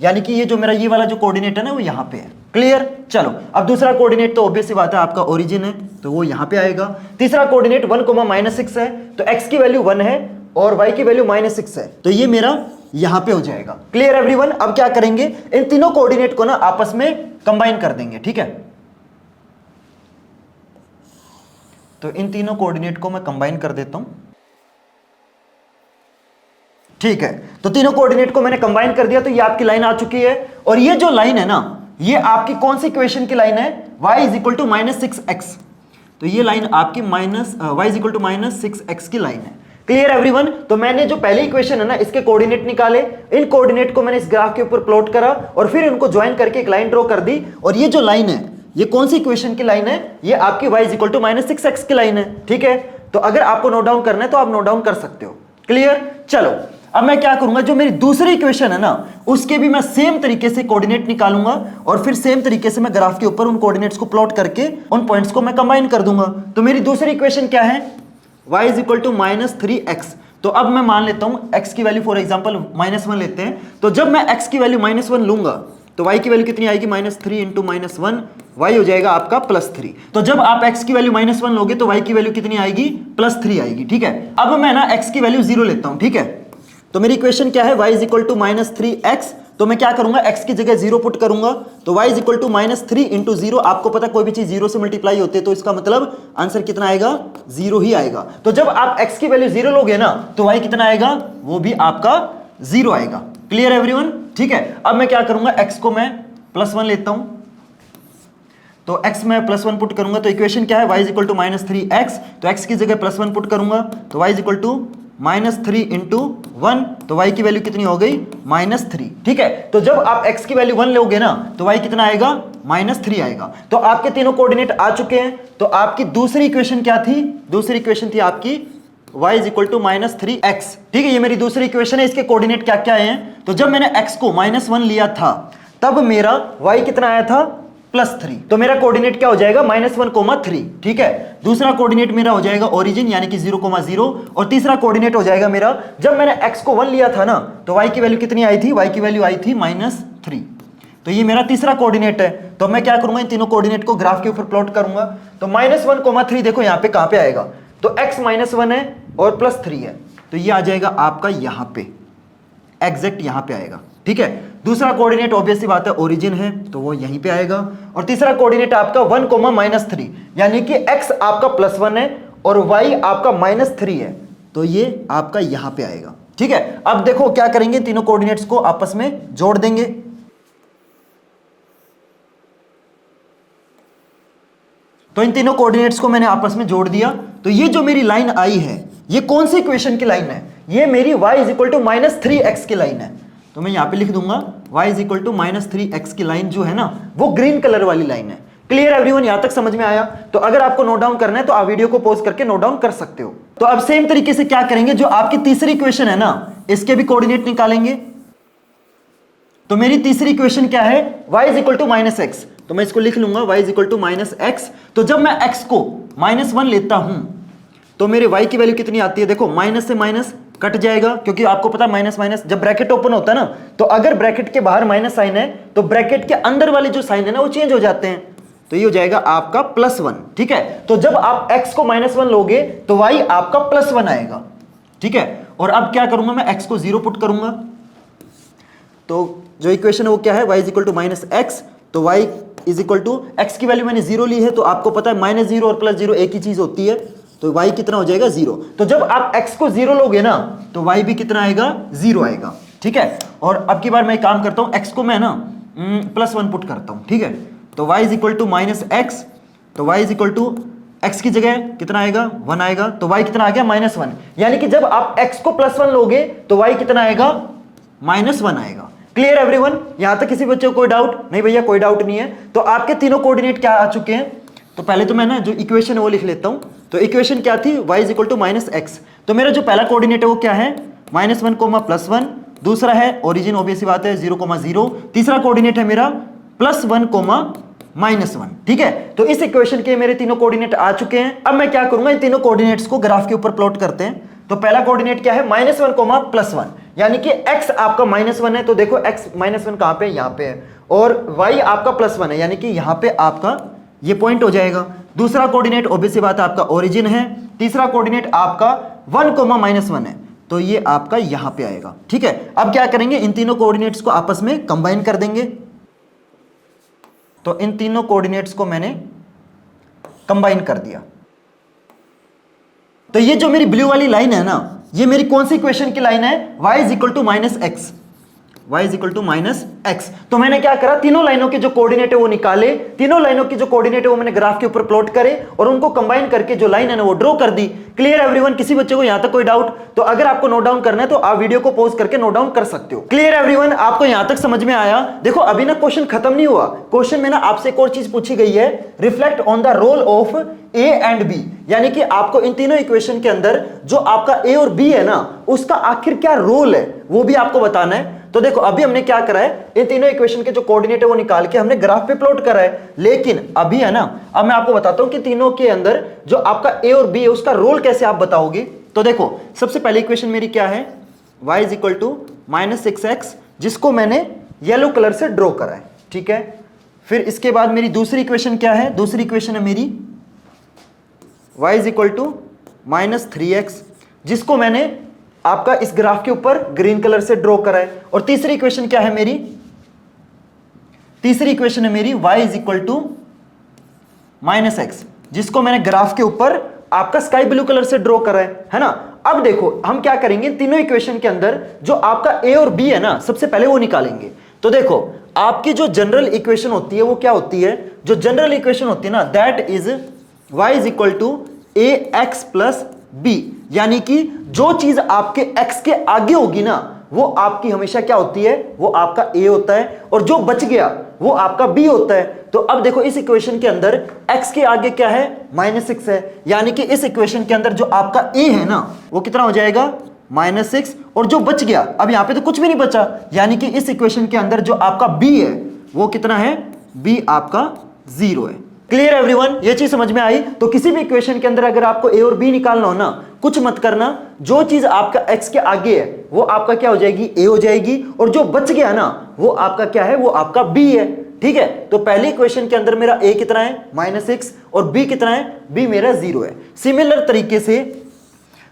S1: यानी कि ये जो मेरा ये वाला जो कोऑर्डिनेट है ना वो यहां पे है। क्लियर? चलो अब दूसरा कोऑर्डिनेट तो ऑब्वियस सी बात है आपका ओरिजिन है, तो वो यहां पे आएगा। तीसरा कोऑर्डिनेट 1,-6 है, तो x की वैल्यू 1 है और y की वैल्यू -6 है, तो ये मेरा यहां पे हो जाएगा। Clear everyone? अब क्या करेंगे, इन तीनों कोऑर्डिनेट को ना आपस में कंबाइन कर देंगे, ठीक है। तो इन तीनों कोऑर्डिनेट को मैं कंबाइन कर देता हूं, ठीक है। तो तीनों कोऑर्डिनेट को मैंने कंबाइन कर दिया, तो ये आपकी लाइन आ चुकी है। और ये जो लाइन है ना ये आपकी कौन सी इक्वेशन की लाइन है, y is equal to -6x। तो ये लाइन आपकी y is equal to -6x की लाइन है। Clear everyone? तो मैंने जो पहली इक्वेशन है ना इसके कोऑर्डिनेट निकाले, इन कोऑर्डिनेट को मैंने इस ग्राफ के ऊपर प्लॉट करा और फिर इनको ज्वाइन करके एक लाइन ड्रॉ कर दी। और ये जो लाइन है ये कौन सी इक्वेशन की लाइन है, ये आपकी y is equal to -6x की लाइन है, ठीक है। तो अगर आपको नोट डाउन करना है तो आप नोट डाउन कर सकते हो। क्लियर? चलो अब मैं क्या करूंगा, जो मेरी दूसरी इक्वेशन है ना उसके भी मैं सेम तरीके से कोऑर्डिनेट निकालूंगा और फिर सेम तरीके से मैं ग्राफ के ऊपर उन कोऑर्डिनेट्स को प्लॉट करके उन पॉइंट्स को मैं कंबाइन कर दूंगा। तो मेरी दूसरी इक्वेशन क्या है, y is equal to -3x। तो अब मैं मान लेता हूं x की वैल्यू फॉर एग्जांपल -1 लेते हैं। तो जब मैं x की वैल्यू -1 लूंगा तो y की वैल्यू कितनी आएगी, -3 इंटू -1, y हो जाएगा आपका +3। तो जब आप x की वैल्यू -1 लोगे तो y की वैल्यू कितनी आएगी, +3 आएगी, ठीक है। अब मैं ना x की वैल्यू 0 लेता हूं, ठीक है। तो मेरी इक्वेशन क्या है, y is equal to -3x। तो मैं क्या करूंगा, x की जगह 0 पुट करूंगा, तो y is equal to -3 into 0। आपको पता कोई भी चीज 0 से मल्टीप्लाई होती है तो इसका मतलब आंसर कितना आएगा, 0 ही आएगा। तो जब आप x की वैल्यू 0 लोगे ना तो y कितना आएगा, वो भी आपका 0 आएगा। Clear everyone? ठीक है, अब मैं क्या करूंगा, x को मैं +1 लेता हूं, तो x में +1 पुट करूंगा तो इक्वेशन क्या है, y इक्वल टू -3x, तो x की जगह +1 पुट करूंगा तो y इक्वल टू -3 इंटू 1, तो y की वैल्यू कितनी हो गई, -3। ठीक है, तो जब आप x की वैल्यू 1 लोगे ना तो y कितना आएगा, -3 आएगा। तो आपके तीनों कोऑर्डिनेट आ चुके हैं। तो आपकी दूसरी इक्वेशन क्या थी, दूसरी इक्वेशन थी आपकी y इक्वल टू -3x। ठीक है, ये मेरी दूसरी इक्वेशन है, इसके कोऑर्डिनेट क्या क्या हैं। तो जब मैंने x को -1 लिया था तब मेरा y कितना आया था, +3, तो मेरा कोऑर्डिनेट क्या हो जाएगा, -1,3। ठीक है, दूसरा कोऑर्डिनेट मेरा हो जाएगा ओरिजिन यानी कि 0,0, और तीसरा कोऑर्डिनेट हो जाएगा मेरा, जब मैंने x को 1 लिया था ना तो y की वैल्यू कितनी आई थी, y की वैल्यू आई थी -3। तो ये मेरा तीसरा कोऑर्डिनेट है। तो मैं क्या करूंगा, इन तीनों कोऑर्डिनेट को ग्राफ के ऊपर प्लॉट करूंगा। तो -1,3 देखो यहाँ पे कहां पे आएगा, तो x -1 है और +3 है, तो ये आ जाएगा आपका यहां पे, एग्जैक्ट यहां पे आएगा। ठीक है, दूसरा कोऑर्डिनेट ऑब्वियस सी बात है ओरिजिन है तो वो यहीं पे आएगा, और तीसरा कोऑर्डिनेट आपका 1, -3 यानी कि x आपका +1 है और y आपका -3 है, तो ये आपका यहां पे आएगा। ठीक है, अब देखो क्या करेंगे, तीनों कोऑर्डिनेट्स को आपस में जोड़ देंगे। तो इन तीनों कोऑर्डिनेट्स को मैंने आपस में जोड़ दिया, तो ये जो मेरी लाइन आई है ये कौन सी इक्वेशन की लाइन है, ये मेरी y इक्वल टू -3x की लाइन है। तो मैं यहां पे लिख दूंगा y इक्वल टू -3x की लाइन जो है ना वो ग्रीन कलर वाली लाइन है। क्लियर एवरीवन, यहां तक समझ में आया? तो अगर आपको नोट डाउन करना है तो आप वीडियो को पॉज करके नोट डाउन कर सकते हो। तो अब सेम तरीके से क्या करेंगे, जो आपकी तीसरी इक्वेशन है ना इसके भी कोऑर्डिनेट निकालेंगे। तो मेरी तीसरी इक्वेशन क्या है, y इक्वल टू -x, तो मैं इसको लिख लूंगा y इक्वल टू -x। तो जब मैं x को -1 लेता हूं तो मेरे y की वैल्यू कितनी आती है, देखो माइनस से माइनस कट जाएगा, क्योंकि आपको पता है माइनस माइनस जब ब्रैकेट ओपन होता है ना तो अगर ब्रैकेट के बाहर माइनस साइन है तो ब्रैकेट के अंदर वाले जो साइन है ना वो चेंज हो जाते हैं, तो ये हो जाएगा आपका +1। ठीक है, तो जब आप x को -1 लोगे तो y आपका +1 आएगा। ठीक है, और अब क्या करूंगा, मैं x को 0 पुट करूंगा, तो जो इक्वेशन है वो क्या है, y इक्वल टू -x, तो y is equal to x की वैल्यू मैंने 0 ली है, तो आपको पता है -0 और +0 एक ही चीज होती है, तो y कितना हो जाएगा 0। तो जब आप x को 0 लोगे ना तो y भी कितना आएगा, 0 आएगा। ठीक है, और अब की बार मैं एक काम करता हूं, x को मैं ना +1 पुट करता हूं। ठीक है, तो y is equal to -x, तो y is equal to x की जगह कितना आएगा, 1 आएगा, तो y कितना आ गया, -1, यानी कि जब आप x को +1 लोगे तो y कितना आएगा, -1 आएगा। क्लियर एवरीवन, यहां तक किसी बच्चे को कोई डाउट नहीं? भैया कोई डाउट नहीं है। तो आपके तीनों कोऑर्डिनेट क्या आ चुके हैं, तो पहले तो मैं ना जो इक्वेशन है वो लिख लेता हूं। तो इक्वेशन क्या थी, y इक्वल टू -x, तो मेरा जो पहला कोऑर्डिनेट है वो क्या है, -1, +1, दूसरा है ओरिजिन ऑब्वियस सी बात है 0,0, तीसरा कोऑर्डिनेट है मेरा +1, -1। ठीक है, तो इस इक्वेशन के मेरे तीनों कोऑर्डिनेट आ चुके हैं। अब मैं क्या करूंगा, इन तीनों कोऑर्डिनेट्स को ग्राफ के ऊपर प्लॉट करते हैं। तो पहला कोऑर्डिनेट क्या है, -1, +1, यानी कि x आपका -1 है, तो देखो x -1 कहां पे है, यहां पे है, और y आपका +1 है, यानी कि यहां पे आपका ये पॉइंट हो जाएगा। दूसरा कोऑर्डिनेट ऑब्वियस सी बात है आपका ओरिजिन है, तीसरा कोऑर्डिनेट आपका 1, -1 है, तो ये आपका यहां पे आएगा। ठीक है, अब क्या करेंगे, इन तीनों कोऑर्डिनेट्स को आपस में कंबाइन कर देंगे। तो इन तीनों कोऑर्डिनेट्स को मैंने कंबाइन कर दिया। तो ये जो मेरी ब्लू वाली लाइन है ना, ये मेरी कौन सी इक्वेशन की लाइन है, y is equal to -x, y is equal to -x। तो मैंने क्या करा, तीनों लाइनों के जो कोऑर्डिनेट है वो निकाले, तीनों लाइनों की जो कोऑर्डिनेट है वो मैंने ग्राफ के ऊपर प्लॉट करे और उनको कंबाइन करके जो लाइन है ना वो ड्रॉ कर दी। क्लियर एवरीवन, किसी बच्चे को यहां तक कोई डाउट? तो अगर आपको नोट डाउन करना है तो आप वीडियो को पॉज करके नोट डाउन कर सकते हो। क्लियर एवरीवन, आपको यहां तक समझ में आया? देखो अभी ना क्वेश्चन खत्म नहीं हुआ, क्वेश्चन में ना आपसे एक और चीज पूछी गई है, reflect on the role of A and B, यानी कि आपको इन तीनों इक्वेशन के अंदर जो आपका A और B है ना उसका आखिर क्या रोल है वो भी आपको बताना है। तो देखो अभी हमने क्या करा है, इन तीनों इक्वेशन के जो कोऑर्डिनेट है वो निकाल के हमने ग्राफ पे प्लॉट करा है, लेकिन अभी है ना, अब मैं आपको बताता हूं कि तीनों के अंदर जो आपका A और B है उसका रोल कैसे आप बताओगे। तो देखो सबसे पहली इक्वेशन मेरी क्या है, y is equal to -6x, जिसको मैंने येलो कलर से ड्रॉ करा है। ठीक है, फिर इसके बाद मेरी दूसरी इक्वेशन क्या है, दूसरी इक्वेशन है मेरी y is equal to -3x, जिसको मैंने आपका इस ग्राफ के ऊपर ग्रीन कलर से ड्रॉ करा है। और तीसरी इक्वेशन क्या है मेरी, तीसरी इक्वेशन है मेरी y is equal to -x, जिसको मैंने ग्राफ के ऊपर आपका स्काई ब्लू कलर से ड्रॉ करा है ना। अब देखो हम क्या करेंगे, तीनों इक्वेशन के अंदर जो आपका ए और बी है ना, सबसे पहले वो निकालेंगे। तो देखो आपकी जो जनरल इक्वेशन होती है वो क्या होती है, जो जनरल इक्वेशन होती है ना, that is y is equal to A x plus B, यानी कि जो चीज आपके x के आगे होगी ना वो आपकी हमेशा क्या होती है, वो आपका a होता है, और जो बच गया वो आपका b होता है। तो अब देखो इस इक्वेशन के अंदर x के आगे क्या है, -6 है, यानी कि इस इक्वेशन के अंदर जो आपका a है ना वो कितना हो जाएगा, -6, और जो बच गया, अब यहां पे तो कुछ भी नहीं बचा, यानी कि इस इक्वेशन के अंदर जो आपका b है वो कितना है, b आपका 0 है। क्लियर एवरीवन, ये चीज समझ में आई। तो किसी भी इक्वेशन के अंदर अगर आपको a और b निकालना हो ना, कुछ मत करना, जो चीज आपका x के आगे है वो आपका क्या हो जाएगी, a हो जाएगी, और जो बच गया ना वो आपका क्या है, वो आपका b है। ठीक है, तो पहली इक्वेशन के अंदर मेरा a कितना है, -6, और b कितना है, b मेरा 0 है। सिमिलर तरीके से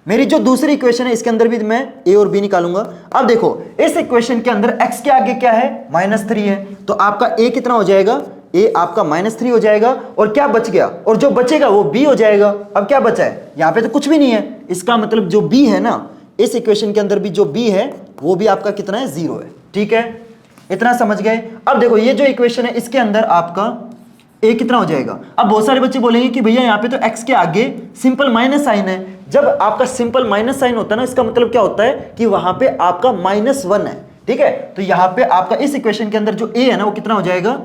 S1: मेरी जो दूसरी इक्वेशन है इसके अंदर भी मैं a और b निकालूंगा। अब देखो इस इक्वेशन के अंदर x के आगे क्या है, -3 है, तो आपका a कितना हो जाएगा, a आपका -3 हो जाएगा, और क्या बच गया, और जो बचेगा वो b हो जाएगा। अब क्या बचा है, यहाँ पे तो कुछ भी नहीं है, इसका मतलब जो b है ना, इस इक्वेशन के अंदर भी जो b है वो भी आपका कितना है, 0 है। ठीक है, इतना समझ गए। अब देखो ये जो इक्वेशन है इसके अंदर आपका a कितना हो जाएगा। अब बहुत सारे बच्चे बोलेंगे कि भैया यहाँ पे तो x के आगे सिंपल माइनस साइन है। जब आपका सिंपल माइनस साइन होता है ना, इसका मतलब क्या होता है कि वहां पे आपका -1 है। ठीक है, तो यहाँ पे आपका इस इक्वेशन के अंदर जो a है ना वो कितना हो जाएगा,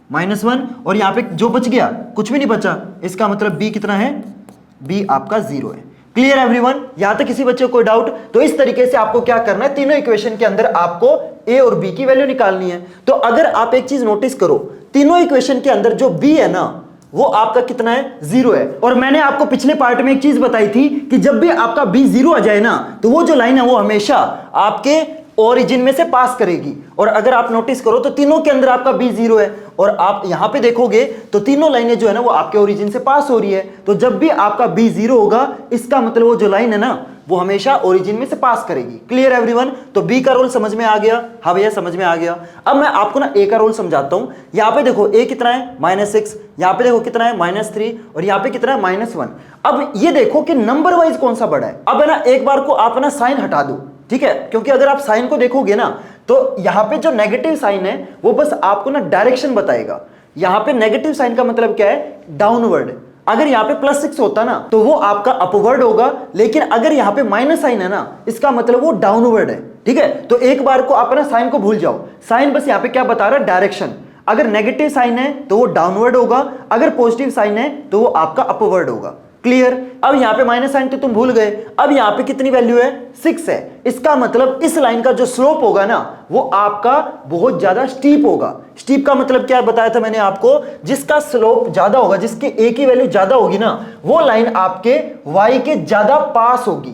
S1: -1, और यहाँ पे जो बच गया कुछ भी नहीं बचा, इसका मतलब b कितना है, b आपका 0 है। क्लियर एवरीवन, यहां तक किसी बच्चे को कोई डाउट? तो इस तरीके से आपको क्या करना है, तीनों इक्वेशन के अंदर आपको a और b की वैल्यू निकालनी है। तो अगर आप एक चीज नोटिस करो, तीनों इक्वेशन के अंदर जो b है ना वो आपका कितना है, 0 है। और मैंने आपको पिछले पार्ट में एक चीज बताई थी कि जब भी आपका b 0 आ जाए ना, तो वो जो लाइन है वो हमेशा आपके ओरिजिन में से पास करेगी। और अगर आप नोटिस करो तो तीनों के अंदर आपका b 0 है, और आप यहां पे देखोगे तो तीनों लाइनें जो है ना वो आपके ओरिजिन से पास हो रही है। तो जब भी आपका b 0 होगा, इसका मतलब वो जो लाइन है ना वो हमेशा ओरिजिन में से पास करेगी। क्लियर एवरीवन, तो b का रोल समझ में आ गया? हाँ भैया समझ में आ गया। अब मैं आपको ना a का रोल समझाता हूं। यहाँ पे देखो a कितना है, -6, यहाँ पे देखो कितना है, -3, और यहाँ पे कितना है, -1। अब ये देखो कि नंबर वाइज कौन सा बड़ा है। अब है ना एक बार को आप ना साइन हटा दो, ठीक है, क्योंकि अगर आप साइन को देखोगे ना तो यहां पे जो नेगेटिव साइन है वो बस आपको ना डायरेक्शन बताएगा। यहां पे नेगेटिव साइन का मतलब क्या है, डाउनवर्ड। अगर यहां पे +6 होता ना तो वो आपका अपवर्ड होगा, लेकिन अगर यहां पे माइनस साइन है ना, इसका मतलब वो डाउनवर्ड है। ठीक है, तो एक बार को आप ना साइन को भूल जाओ, साइन बस यहां पे क्या बता रहा है, डायरेक्शन। अगर नेगेटिव साइन है तो वो डाउनवर्ड होगा, अगर पॉजिटिव साइन है तो वो आपका अपवर्ड होगा। क्लियर? अब यहां पे माइनस साइन तो तुम भूल गए। अब यहां पे कितनी वैल्यू है, 6 है। इसका मतलब इस लाइन का जो स्लोप होगा ना वो आपका बहुत ज्यादा स्टीप होगा। स्टीप का मतलब क्या बताया था मैंने आपको, जिसका स्लोप ज्यादा होगा, जिसके ए की वैल्यू ज्यादा होगी ना, वो लाइन आपके वाई के ज्यादा पास होगी।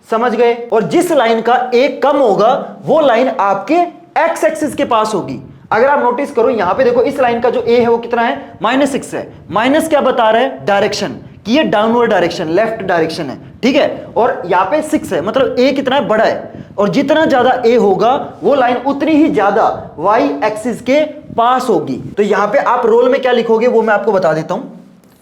S1: समझ गए? और जिस लाइन का ए कम होगा वो लाइन आपके एक्स एक्सिस के पास होगी। अगर आप नोटिस करो यहां पे देखो इस लाइन का जो ए है वो कितना है, -6 है। माइनस क्या बता रहा है, डायरेक्शन, कि ये डाउनवर्ड डायरेक्शन, लेफ्ट डायरेक्शन है। ठीक है, और यहां पे 6 है, मतलब ए कितना है, बड़ा है, और जितना ज्यादा ए होगा वो लाइन उतनी ही ज्यादा वाई एक्सिस के पास होगी। तो यहां पे आप रोल में क्या लिखोगे वो मैं आपको बता देता हूं।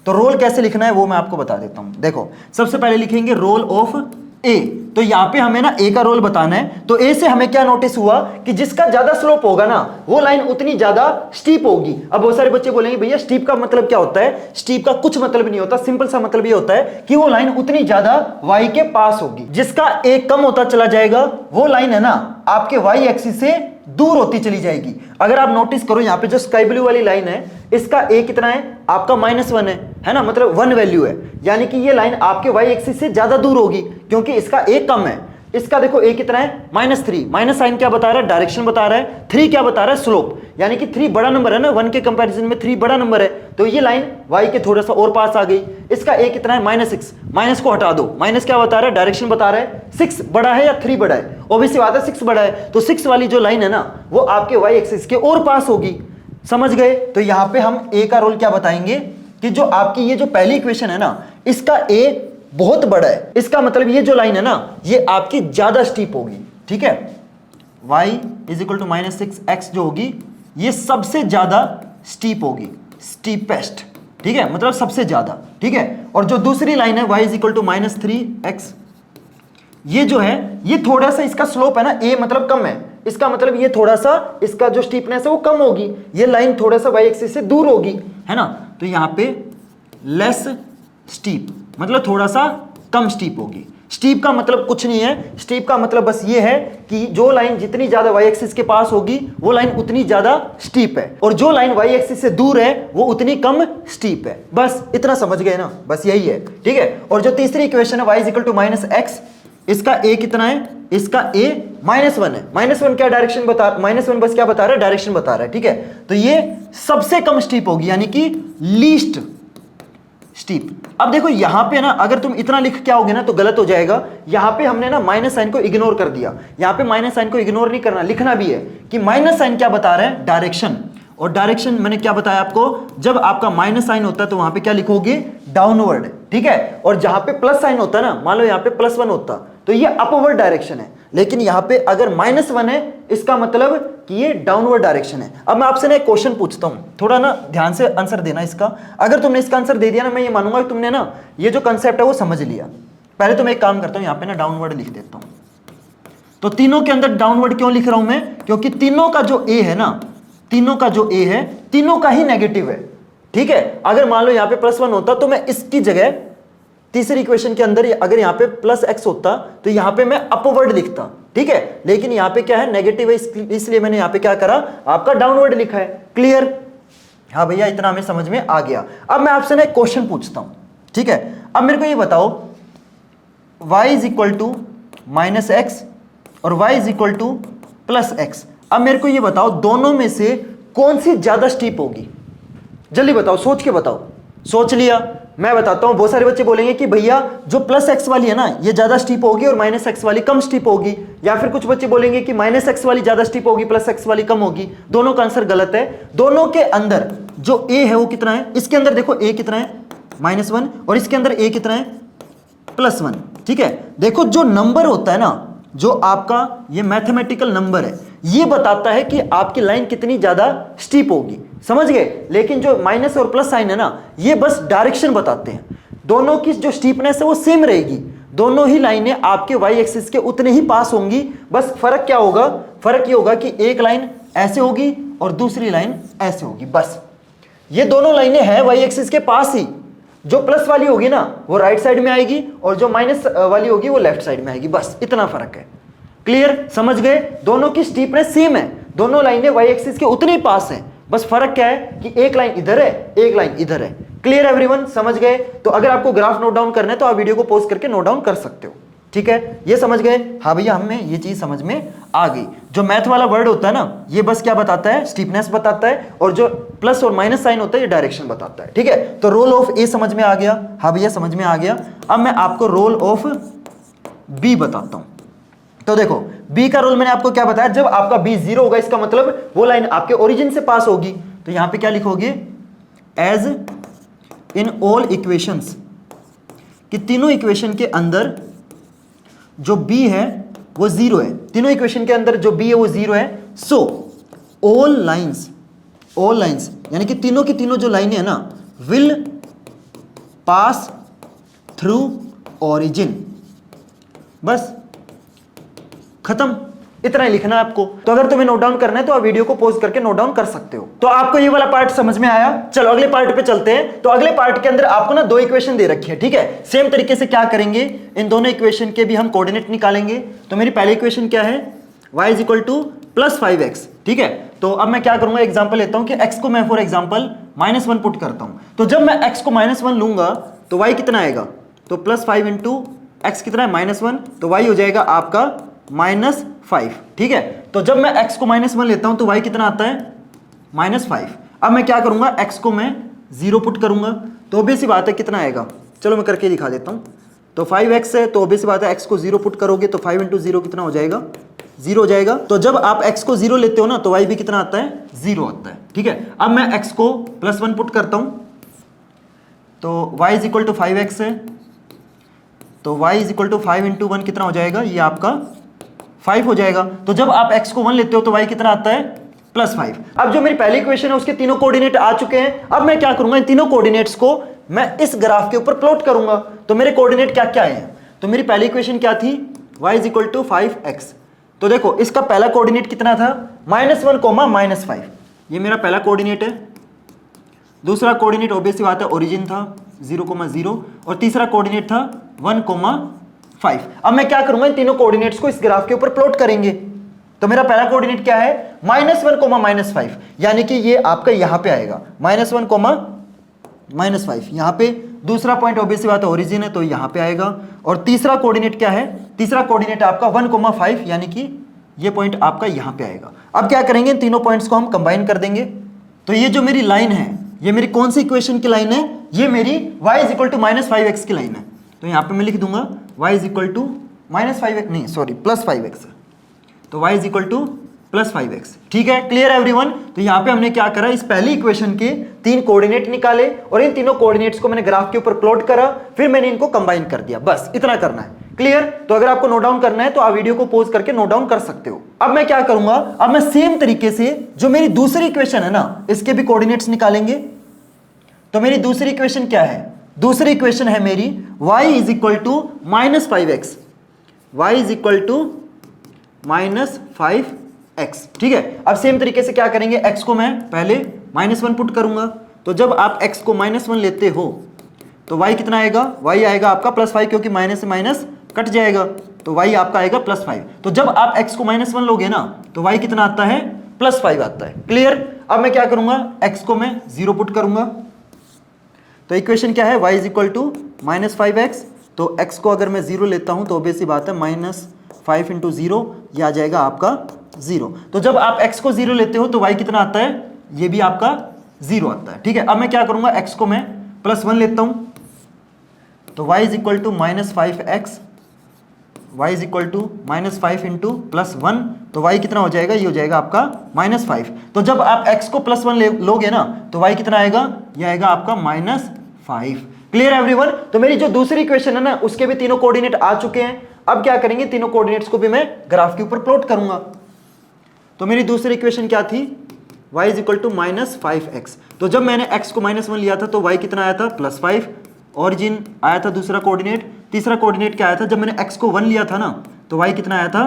S1: तो रोल कैसे लिखना है वो मैं आपको बता देता हूं। देखो सबसे पहले लिखेंगे रोल ऑफ ए। तो यहां पे हमें ना ए का रोल बताना है। तो ए से हमें क्या नोटिस हुआ कि जिसका ज्यादा स्लोप होगा ना वो लाइन उतनी ज्यादा स्टीप होगी। अब बहुत सारे बच्चे बोलेंगे भैया स्टीप का मतलब क्या होता है, स्टीप का कुछ मतलब नहीं होता, सिंपल सा मतलब ये होता है कि वो लाइन उतनी ज्यादा वाई के पास होगी। जिसका ए कम होता चला जाएगा वो लाइन है ना आपके वाई एक्सिस से दूर होती चली जाएगी। अगर आप नोटिस करो यहाँ पे जो स्काई ब्लू वाली लाइन है इसका ए कितना है, आपका -1 है ना, मतलब 1 वैल्यू है, यानी कि ये लाइन आपके वाई एक्सिस से ज्यादा दूर होगी क्योंकि इसका ए कम है। इसका देखो ए कितना है, -3। माइनस साइन क्या बता रहा है, डायरेक्शन बता रहा है। 3 क्या बता रहा है, स्लोप, यानी कि 3 बड़ा नंबर है ना, 1 के कंपैरिजन में 3 बड़ा नंबर है, तो ये लाइन y के थोड़ा सा और पास आ गई। इसका a कितना है, -6। माइनस को हटा दो, माइनस क्या बता रहा है, डायरेक्शन बता रहा है। 6 बड़ा है या 3 बड़ा है, ऑब्वियसली बात है 6 बड़ा है, तो 6 वाली जो लाइन है ना वो आपके y एक्सिस के और पास होगी। समझ गए? तो यहां पे हम a का रोल क्या बताएंगे कि जो आपकी ये जो पहली इक्वेशन है ना इसका a बहुत बड़ा है, इसका मतलब ये जो लाइन है ना ये आपकी ज्यादा स्टीप होगी। ठीक है, y is equal to -6x जो होगी ये सबसे ज्यादा स्टीप होगी, स्टीपेस्ट। ठीक है, मतलब सबसे ज्यादा। ठीक है, और जो दूसरी लाइन है y is equal to -3x ये जो है ये थोड़ा सा इसका स्लोप है ना a मतलब कम है, इसका मतलब ये थोड़ा सा इसका जो स्टीपनेस है वो कम होगी, ये लाइन थोड़ा सा y एक्सिस से दूर होगी, है ना। तो यहाँ पे लेस स्टीप मतलब थोड़ा सा कम स्टीप होगी। स्टीप का मतलब कुछ नहीं है, स्टीप का मतलब बस ये है कि जो लाइन जितनी ज्यादा y एक्सिस के पास होगी वो लाइन उतनी ज्यादा स्टीप है, और जो लाइन y एक्सिस से दूर है वो उतनी कम स्टीप है। बस इतना समझ गए ना, बस यही है, ठीक है। और जो तीसरी इक्वेशन है y equal to minus x, इसका a कितना है, इसका a -1 है। -1 क्या डायरेक्शन बता, -1 बस क्या बता रहा है, डायरेक्शन बता रहा है, ठीक है। तो ये सबसे कम स्टीप होगी यानी कि लीस्ट स्टीप। अब देखो यहां पे ना अगर तुम इतना लिख के आओगे ना तो गलत हो जाएगा। यहां पे हमने ना माइनस साइन को इग्नोर कर दिया, यहां पे माइनस साइन को इग्नोर नहीं करना, लिखना भी है कि माइनस साइन क्या बता रहा है, डायरेक्शन। और डायरेक्शन मैंने क्या बताया आपको, जब आपका माइनस साइन होता है तो वहां पे क्या लिखोगे, डाउनवर्ड, ठीक है। और जहां पे प्लस साइन होता है ना, मान लो यहाँ पे +1 होता तो ये अपवर्ड डायरेक्शन है, लेकिन यहाँ पे अगर -1 है इसका मतलब कि ये डाउनवर्ड डायरेक्शन है। अब मैं आपसे ना एक क्वेश्चन पूछता हूँ, थोड़ा ना ध्यान से आंसर देना इसका। अगर तुमने इसका आंसर दे दिया ना, मैं ये मानूंगा कि तुमने ना ये जो कंसेप्ट है वो समझ लिया। पहले तो मैं एक काम करता हूँ, यहाँ पे ना डाउनवर्ड लिख देता हूँ। तो तीनों के अंदर डाउनवर्ड क्यों लिख रहा हूं मैं, क्योंकि तीनों का जो ए है ना, तीनों का जो ए है तीनों का ही नेगेटिव है, ठीक है। अगर मान लो यहाँ पे +1 होता तो मैं इसकी जगह तीसरी इक्वेशन के अंदर अगर यहाँ पे +x होता तो यहाँ पे मैं अपवर्ड लिखता, ठीक है। लेकिन यहाँ पे क्या है, नेगेटिव है, इसलिए मैंने यहाँ पे क्या करा, आपका डाउनवर्ड लिखा है। क्लियर, हाँ भैया इतना हमें समझ में आ गया। अब मैं आपसे ना एक क्वेश्चन पूछता हूं, ठीक है। अब मेरे को ये बताओ y is equal to -x और y is equal to +x। अब मेरे को ये बताओ दोनों में से कौन सी ज्यादा स्टीप होगी, जल्दी बताओ, सोच के बताओ। सोच लिया, मैं बताता हूं। बहुत सारे बच्चे बोलेंगे कि भैया जो +x वाली है ना ये ज्यादा स्टीप होगी और -x वाली कम स्टीप होगी, या फिर कुछ बच्चे बोलेंगे कि -x वाली ज्यादा स्टीप होगी +x वाली कम होगी। दोनों का आंसर गलत है। दोनों के अंदर जो a है वो कितना है, इसके अंदर देखो a कितना है, -1, और इसके अंदर a कितना है, +1, ठीक है। देखो जो नंबर होता है ना, जो आपका ये मैथमेटिकल नंबर है, ये बताता है कि आपकी लाइन कितनी ज्यादा स्टीप होगी, समझ गए। लेकिन जो माइनस और प्लस साइन है ना, ये बस डायरेक्शन बताते हैं। दोनों की जो स्टीपनेस है वो सेम रहेगी, दोनों ही लाइनें आपके y एक्सिस के उतने ही पास होंगी। बस फर्क क्या होगा, फर्क ये होगा कि एक लाइन ऐसे होगी और दूसरी लाइन ऐसे होगी। बस ये दोनों लाइनें हैं y एक्सिस के पास ही। जो प्लस वाली होगी ना वो राइट साइड में आएगी और जो माइनस वाली होगी वो लेफ्ट साइड में आएगी, बस इतना फर्क है। क्लियर, समझ गए। दोनों की स्टीपनेस सेम है, दोनों लाइनें y एक्सिस के उतने ही पास हैं, बस फर्क क्या है कि एक लाइन इधर है एक लाइन इधर है। क्लियर एवरीवन, समझ गए। तो अगर आपको ग्राफ नोट डाउन करना है तो आप वीडियो को पॉज करके नोट डाउन कर सकते हो, ठीक है। ये समझ गए, हाँ भैया हमें ये चीज समझ में आ गई। जो मैथ वाला वर्ड होता है ना, ये बस क्या बताता है, स्टीपनेस बताता है, और जो प्लस और माइनस साइन होता है ये डायरेक्शन बताता है, ठीक है। तो रोल ऑफ ए समझ में आ गया, हाँ भैया समझ में आ गया। अब मैं आपको रोल ऑफ बी बताता हूं। तो देखो बी का रोल मैंने आपको क्या बताया, जब आपका बी 0 होगा इसका मतलब वो लाइन आपके ओरिजिन से पास होगी। तो यहां पे क्या लिखोगे, एज इन ऑल इक्वेशंस, कि तीनों इक्वेशन के अंदर जो b है वो 0 है, तीनों इक्वेशन के अंदर जो b है वो 0 है। सो ऑल लाइंस यानी कि तीनों की तीनों जो लाइनें है ना, विल पास थ्रू ओरिजिन। बस खत्म, इतना ही लिखना है आपको। तो अगर तुम्हें नोट डाउन करना है तो आप वीडियो को पॉज करके नोट डाउन कर सकते हो। तो आपको ये वाला पार्ट समझ में आया। चलो अगले पार्ट पे चलते हैं। तो अगले पार्ट के अंदर आपको ना 2 इक्वेशन दे रखी है, ठीक है। सेम तरीके से क्या करेंगे, इन दोनों इक्वेशन के भी हम कोऑर्डिनेट निकालेंगे। तो मेरी पहली इक्वेशन क्या है, y is equal to +5x, ठीक है। तो अब मैं क्या करूंगा, एग्जांपल लेता हूं कि x को मैं फॉर एग्जांपल -1 पुट करता हूं। तो जब मैं x को -1 लूंगा तो y कितना आएगा, तो +5 इंटू x कितना है, -1, तो y हो जाएगा आपका -5, ठीक है। तो जब मैं x को -1 लेता हूं तो y कितना आता है, -5। अब मैं क्या करूंगा, x को मैं 0 पुट करूंगा तो ऑब्वियस सी बात है कितना आएगा, चलो मैं करके दिखा देता हूं। तो 5x है तो ऑब्वियस सी बात है x को 0 पुट करोगे तो 5 इंटू 0 कितना हो जाएगा, 0 हो जाएगा। तो जब आप x को 0 लेते हो ना तो y भी कितना आता है, 0 आता है, ठीक है। अब मैं x को +1 पुट करता हूं तो y is equal to 5x है, तो y is equal to 5 into 1 कितना हो जाएगा, ये आपका 5 हो जाएगा। तो जब आप x को 1 लेते हो तो y कितना आता है, +5। अब जो मेरी पहली इक्वेशन है उसके तीनों कोऑर्डिनेट आ चुके हैं। अब मैं क्या करूंगा, इन तीनों कोऑर्डिनेट्स को मैं इस ग्राफ के ऊपर प्लॉट करूंगा। तो मेरे कोऑर्डिनेट क्या क्या हैं, तो मेरी पहली इक्वेशन क्या थी, y is equal to 5x। तो देखो इसका पहला कोऑर्डिनेट कितना था, -1 -5, ये मेरा पहला कोऑर्डिनेट है। दूसरा कोऑर्डिनेट ऑब्वियसली बात है ओरिजिन था 0,0 और तीसरा कोऑर्डिनेट था 1,5। अब मैं क्या करूंगा, इन तीनों कोऑर्डिनेट्स को इस ग्राफ के ऊपर प्लॉट करेंगे। तो मेरा पहला कोऑर्डिनेट क्या है, -1 -5, यानी कि ये आपका यहां पे आएगा -1 -5 यहां पे। दूसरा पॉइंट ऑब्वियसली बात है ओरिजिन है तो यहां पे आएगा। और तीसरा कोऑर्डिनेट क्या है, तीसरा कोऑर्डिनेट आपका 1,5 यानी कि ये पॉइंट आपका यहां पे आएगा। अब क्या करेंगे, इन तीनों पॉइंट्स को हम कंबाइन कर देंगे। तो ये जो मेरी लाइन है, ये मेरी कौन सी इक्वेशन की लाइन है, ये मेरी y is equal to -5x की लाइन है। तो यहां पे मैं लिख दूंगा y is equal to -5x, नहीं सॉरी +5x, तो y is equal to +5x। ठीक है, क्लियर एवरीवन। तो यहां पे हमने क्या करा, इस पहली इक्वेशन के 3 कोऑर्डिनेट निकाले और इन तीनों कोऑर्डिनेट्स को मैंने ग्राफ के ऊपर प्लॉट करा, फिर मैंने इनको कंबाइन कर दिया, बस इतना करना है। क्लियर। तो अगर आपको नोट डाउन करना है तो आप वीडियो को पॉज करके नोट डाउन कर सकते हो। अब मैं क्या करूंगा, अब मैं सेम तरीके से जो मेरी दूसरी इक्वेशन है ना, इसके भी कोऑर्डिनेट्स निकालेंगे। तो मेरी दूसरी इक्वेशन क्या है, दूसरी इक्वेशन है मेरी y is equal to -5x, y is equal to -5x। ठीक है, अब सेम तरीके से क्या करेंगे, x को मैं पहले -1 पुट करूंगा। तो जब आप x को -1 लेते हो तो y कितना आएगा, y आएगा आपका +5, क्योंकि माइनस से माइनस कट जाएगा, तो y आपका आएगा +5। तो जब आप x को -1 लोगे ना तो y कितना आता है, +5 आता है। क्लियर। अब मैं क्या करूंगा, x को मैं 0 पुट करूंगा। तो इक्वेशन क्या है, y is equal to -5x। तो x को अगर मैं 0 लेता हूं तो ऑब्वियसली बात है -5 × 0, ये आ जाएगा आपका 0। तो जब आप x को 0 लेते हो तो y कितना आता है, ये भी आपका 0 आता है। ठीक है, अब मैं क्या करूंगा, x को मैं +1 लेता हूं। तो y is equal to -5x, y is equal to -5 × +1, तो y कितना हो जाएगा, ये हो जाएगा आपका -5। तो जब आप x को +1 लोगे ना तो y कितना आएगा, ये आएगा आपका -5। Clear everyone. तो मेरी जो दूसरी इक्वेशन है ना, उसके भी तीनों कोऑर्डिनेट आ चुके हैं। अब क्या करेंगे, तीनों कोऑर्डिनेट्स को भी मैं ग्राफ के ऊपर प्लॉट करूंगा। तो मेरी दूसरी इक्वेशन क्या थी, y is equal to -5x। तो जब मैंने x को -1 लिया था तो y कितना आया था, +5। ऑरिजिन आया था दूसरा कोऑर्डिनेट। तीसरा कोऑर्डिनेट क्या आया था, जब मैंने x को 1 लिया था ना तो y कितना आया था,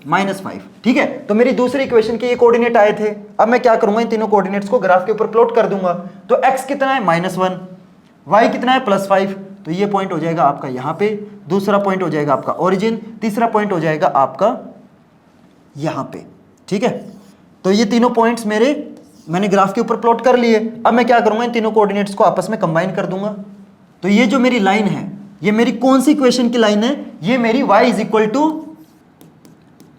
S1: -5। ठीक है, तो मेरी दूसरी इक्वेशन के ये कोऑर्डिनेट आए थे। अब मैं क्या करूंगा, इन तीनों कोऑर्डिनेट्स को ग्राफ के ऊपर प्लॉट कर दूंगा। तो x कितना है, -1, y कितना है, +5। तो ये पॉइंट हो जाएगा आपका यहाँ पे, दूसरा पॉइंट हो जाएगा आपका ओरिजिन, तीसरा पॉइंट हो जाएगा आपका यहाँ पे। ठीक है, तो ये तीनों पॉइंट्स मैंने ग्राफ के ऊपर प्लॉट कर लिए। अब मैं क्या करूंगा, इन तीनों कोऑर्डिनेट्स को आपस में कंबाइन कर दूंगा। तो ये जो मेरी लाइन है, ये मेरी कौन सी इक्वेशन की लाइन है, ये मेरी y is equal to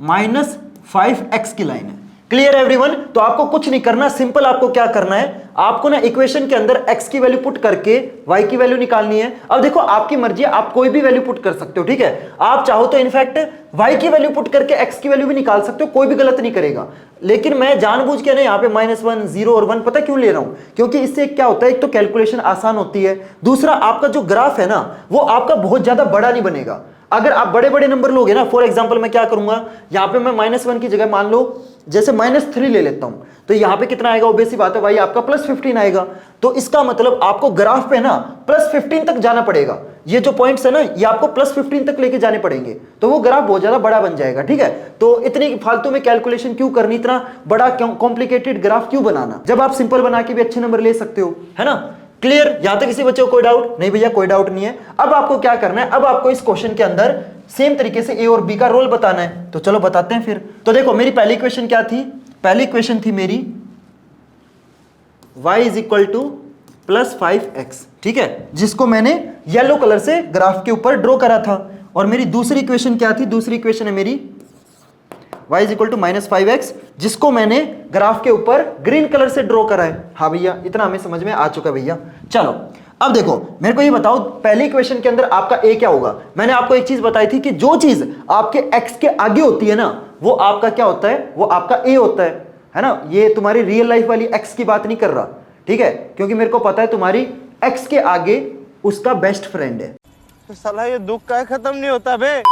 S1: -5x की लाइन है। Clear everyone. तो आपको कुछ नहीं करना, सिंपल आपको क्या करना है, आपको ना इक्वेशन के अंदर x की वैल्यू पुट करके y की वैल्यू निकालनी है। अब देखो आपकी मर्जी है, आप कोई भी वैल्यू पुट कर सकते हो। ठीक है, आप चाहो तो इनफैक्ट y की वैल्यू पुट करके x की वैल्यू भी निकाल सकते हो, कोई भी गलत नहीं करेगा। लेकिन मैं जानबूझ के ना यहाँ पे -1, 0 और 1 पता क्यों ले रहा हूं, क्योंकि इससे क्या होता है, एक तो कैलकुलेशन आसान होती है, दूसरा आपका जो ग्राफ है ना वो आपका बहुत ज्यादा बड़ा नहीं बनेगा। अगर आप बड़े बड़े नंबर लोगे ना, फॉर एग्जांपल मैं क्या करूंगा, यहाँ पे मैं -1 की जगह मान लो जैसे -3 ले लेता हूं, तो यहाँ पे कितना आएगा, ऑब्वियसली बात है भाई आपका +15 आएगा। तो इसका मतलब आपको ग्राफ पे ना +15 तक जाना पड़ेगा। ये जो पॉइंट्स है ना, ये आपको +15 तक लेके जाने पड़ेंगे, तो वो ग्राफ बहुत ज्यादा बड़ा बन जाएगा। ठीक है, तो इतनी फालतू में कैलकुलेशन क्यों करनी, इतना बड़ा कॉम्प्लिकेटेड ग्राफ क्यों बनाना, जब आप सिंपल बना के भी अच्छे नंबर ले सकते हो, है ना। क्लियर। यहां तक किसी बच्चे को कोई डाउट नहीं, भैया कोई डाउट नहीं है। अब आपको क्या करना है, अब आपको इस क्वेश्चन के अंदर सेम तरीके से ए और बी का रोल बताना है। तो चलो बताते हैं फिर। तो देखो मेरी पहली इक्वेशन क्या थी, पहली इक्वेशन थी मेरी y is equal to +5x। ठीक है, जिसको मैंने येलो कलर से ग्राफ के ऊपर ड्रॉ करा था। और मेरी दूसरी इक्वेशन क्या थी, दूसरी इक्वेशन है मेरी y is equal to -5x, जिसको मैंने ग्राफ के ऊपर ग्रीन कलर से ड्रॉ करा है। हाँ भैया, इतना हमें समझ में आ चुका है भैया। चलो अब देखो मेरे को ये बताओ, पहली इक्वेशन के अंदर आपका a क्या होगा। मैंने आपको एक चीज बताई थी कि जो चीज आपके x के आगे होती है ना, वो आपका क्या होता है, वो आपका a होता है ना। ये तुम्हारी रियल लाइफ वाली x की बात नहीं कर रहा, ठीक है, क्योंकि मेरे को पता है तुम्हारी x के आगे उसका बेस्ट फ्रेंड है।
S2: तो साला ये दुख का खत्म नहीं होता बे।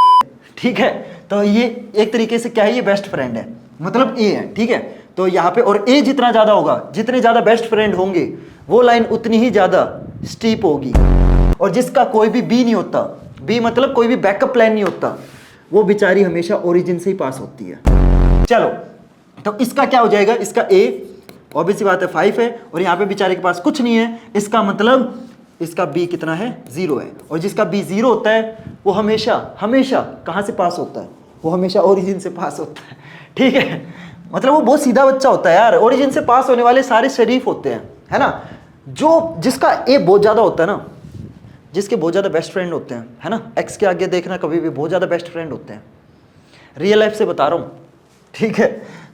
S1: ठीक है, तो ये एक तरीके से क्या है, ये बेस्ट फ्रेंड है, मतलब ए है। ठीक है, तो यहाँ पे और ए जितना ज्यादा होगा, जितने ज्यादा बेस्ट फ्रेंड होंगे वो लाइन उतनी ही ज्यादा स्टीप होगी। और जिसका कोई भी बी नहीं होता, बी मतलब कोई भी बैकअप प्लान नहीं होता, वो बेचारी हमेशा ओरिजिन से ही पास होती है। चलो, तो इसका क्या हो जाएगा, इसका a ऑब्वियस सी बात है 5 है, और यहाँ पे बेचारे के पास कुछ नहीं है, इसका मतलब इसका b कितना है, 0 है। और जिसका b 0 होता है वो हमेशा हमेशा कहाँ से पास होता है, वो हमेशा ओरिजिन से पास होता है। ठीक है, मतलब वो बहुत सीधा बच्चा होता है यार। ओरिजिन से पास होने वाले सारे शरीफ होते हैं, है ना। जो जिसका a बहुत ज़्यादा होता है ना, जिसके बहुत ज़्यादा बेस्ट फ्रेंड होते हैं, है ना, x के आगे देखना कभी भी, बहुत ज़्यादा बेस्ट फ्रेंड होते हैं, रियल लाइफ से बता रहा हूँ। ठीक है,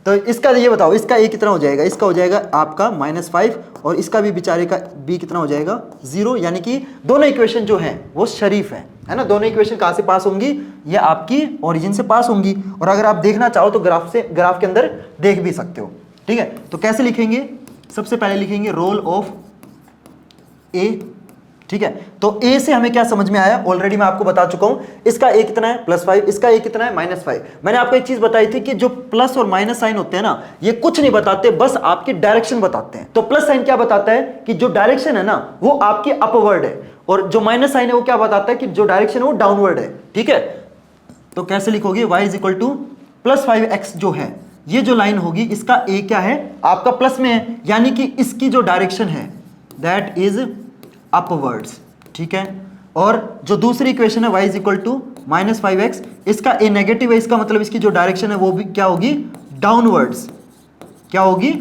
S1: तो इसका ये बताओ, इसका a कितना हो जाएगा, इसका हो जाएगा आपका -5, और इसका भी बेचारे का b कितना हो जाएगा, 0। यानी कि दोनों इक्वेशन जो हैं वो शरीफ है ना। दोनों इक्वेशन कहाँ से पास होंगी, ये आपकी ओरिजिन से पास होंगी। और अगर आप देखना चाहो तो ग्राफ के अंदर देख भी सकते हो। ठीक है, तो कैसे लिखेंगे, सबसे पहले लिखेंगे रोल ऑफ a। ठीक है, तो a से हमें क्या समझ में आया, ऑलरेडी मैं आपको बता चुका हूं। इसका a कितना है, +5, इसका a कितना है, -5। मैंने आपको एक चीज बताई थी कि जो प्लस और माइनस साइन होते हैं ना, ये कुछ नहीं बताते, बस आपकी डायरेक्शन बताते हैं। तो प्लस साइन क्या बताता है कि जो डायरेक्शन है ना वो आपकी अपवर्ड है, और जो माइनस साइन है वो क्या बताता है कि जो डायरेक्शन है वो डाउनवर्ड है। ठीक है, तो कैसे लिखोगे, y = +5x जो है, ये जो लाइन होगी इसका a क्या है, आपका प्लस में है, यानी कि इसकी जो डायरेक्शन है दैट इज अपवर्ड्स। ठीक है, और जो दूसरी इक्वेशन है y = -5x, इसका a नेगेटिव है, इसका मतलब इसकी जो डायरेक्शन है वो भी क्या होगी, डाउनवर्ड्स। क्या होगी,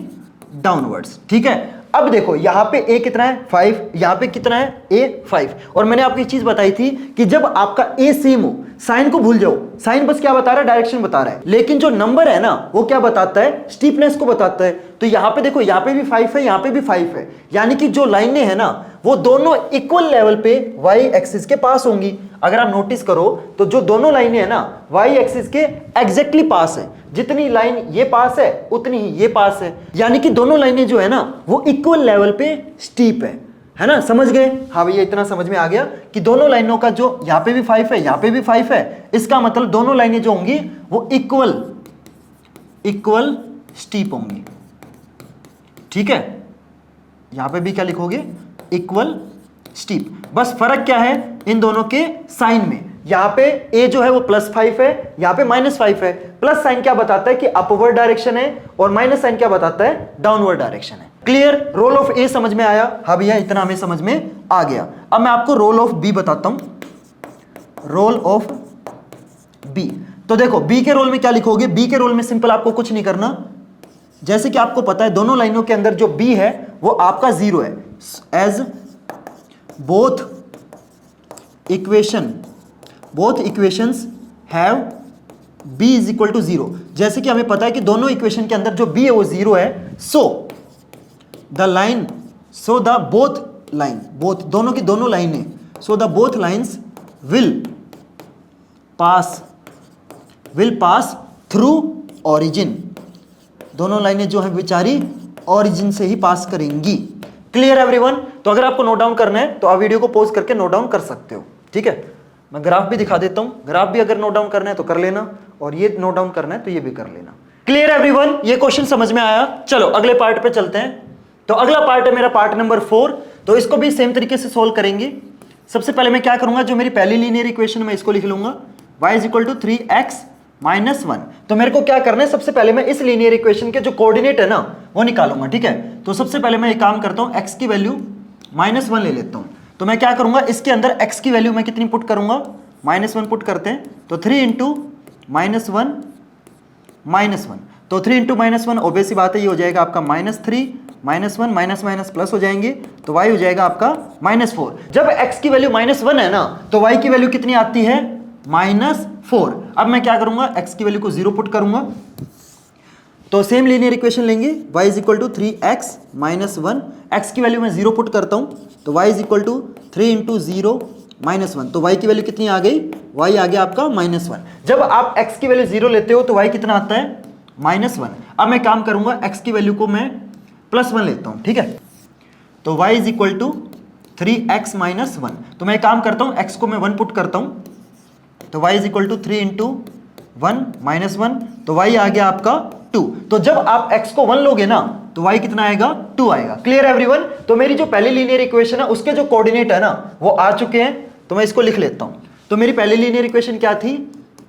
S1: डाउनवर्ड्स। ठीक है, अब देखो यहाँ पे a कितना है, 5, यहाँ पे कितना है, a 5। और मैंने आपको एक चीज बताई थी कि जब आपका a सेम हो, साइन को भूल जाओ, साइन बस क्या बता रहा है, डायरेक्शन बता रहा है, लेकिन जो नंबर है ना वो क्या बताता है, स्टीपनेस को बताता है। तो यहाँ पे देखो, यहाँ पे भी 5 है, यहाँ पे भी 5 है, यानी कि जो लाइनें हैं ना वो दोनों इक्वल लेवल पे y एक्सिस के पास होंगी। अगर आप नोटिस करो तो जो दोनों लाइनें हैं ना y एक्सिस के एग्जैक्टली पास है, जितनी लाइन ये पास है उतनी ही ये पास है, यानी कि दोनों लाइनें जो है ना वो इक्वल लेवल पे स्टीप है ना। समझ गए, हाँ भैया, इतना समझ में आ गया कि दोनों लाइनों का जो यहाँ पे भी 5 है, यहाँ पे भी 5 है, इसका मतलब दोनों लाइनें जो होंगी वो इक्वल स्टीप होंगी। ठीक है, यहां पे भी क्या लिखोगे, इक्वल स्टीप। बस फर्क क्या है इन दोनों के साइन में, यहां पे a जो है वो +5 है, यहां पे -5 है। प्लस साइन क्या बताता है कि अपवर्ड डायरेक्शन है, और माइनस साइन क्या बताता है, डाउनवर्ड डायरेक्शन है। क्लियर, रोल ऑफ a समझ में आया, हाँ भैया इतना हमें समझ में आ गया। अब मैं आपको रोल ऑफ b बताता हूं, रोल ऑफ b। तो देखो b के रोल में क्या लिखोगे, b के रोल में सिंपल आपको कुछ नहीं करना, जैसे कि आपको पता है दोनों लाइनों के अंदर जो b है वो आपका 0 है, as both equations have b = 0। जैसे कि हमें पता है कि दोनों इक्वेशन के अंदर जो b है वो 0 है, सो दोनों की दोनों लाइनें, so the both lines will pass through origin. दोनों लाइनें जो हैं बेचारी ऑरिजिन से ही पास करेंगी। क्लियर एवरीवन, तो अगर आपको नोट डाउन करना है तो आप वीडियो को पॉज करके नोट डाउन कर सकते हो। ठीक है, मैं ग्राफ भी दिखा देता हूं, ग्राफ भी अगर नोट डाउन करना है तो कर लेना, और ये नोट डाउन करना है तो ये भी कर लेना। क्लियर एवरीवन, ये क्वेश्चन समझ में आया। चलो अगले पार्ट पे चलते हैं। तो अगला पार्ट है मेरा पार्ट नंबर 4, तो इसको भी सेम तरीके से सोल्व करेंगे। सबसे पहले मैं क्या करूंगा, जो मेरी पहली लीनियर इक्वेशन में इसको लिख लूंगा, y = 3x - 1। तो मेरे को क्या करना है, सबसे पहले मैं इस लीनियर इक्वेशन के जो कोऑर्डिनेट है ना वो निकालूंगा। ठीक है, तो सबसे पहले मैं एक काम करता हूं, x की वैल्यू -1 ले लेता हूं। तो मैं क्या करूंगा, इसके अंदर x की वैल्यू मैं कितनी पुट करूंगा, -1 पुट करते हैं, तो 3 × -1 तो 3 × -1 ऑब्वियस सी बात है, ये हो जाएगा आपका -3 -1 माइनस प्लस हो जाएंगे, तो y हो जाएगा आपका -4। जब x की वैल्यू -1 है ना तो y की वैल्यू कितनी आती है, -4। अब मैं क्या करूंगा, x की वैल्यू को 0 पुट करूंगा, तो सेम लीनियर इक्वेशन लेंगे, y = 3x - 1। x की वैल्यू मैं 0 पुट करता हूं, तो y = 3 × 0 - 1। तो y की वैल्यू कितनी आ गई, y आ गया आपका -1। जब आप x की वैल्यू 0 लेते हो तो y कितना आता है, -1। अब मैं काम करूंगा, x की वैल्यू को मैं +1 लेता हूं। ठीक है, तो y = 3x - 1। तो मैं काम करता हूं, x को मैं 1 पुट करता हूं, तो y = 3 × 1 - 1, तो y आ गया आपका 2। तो जब आप x को 1 लोगे ना तो y कितना आएगा, 2 आएगा। क्लियर एवरीवन, तो मेरी जो पहली लीनियर इक्वेशन है उसके जो कोऑर्डिनेट है ना वो आ चुके हैं, तो मैं इसको लिख लेता हूं। तो मेरी पहली लीनियर इक्वेशन क्या थी,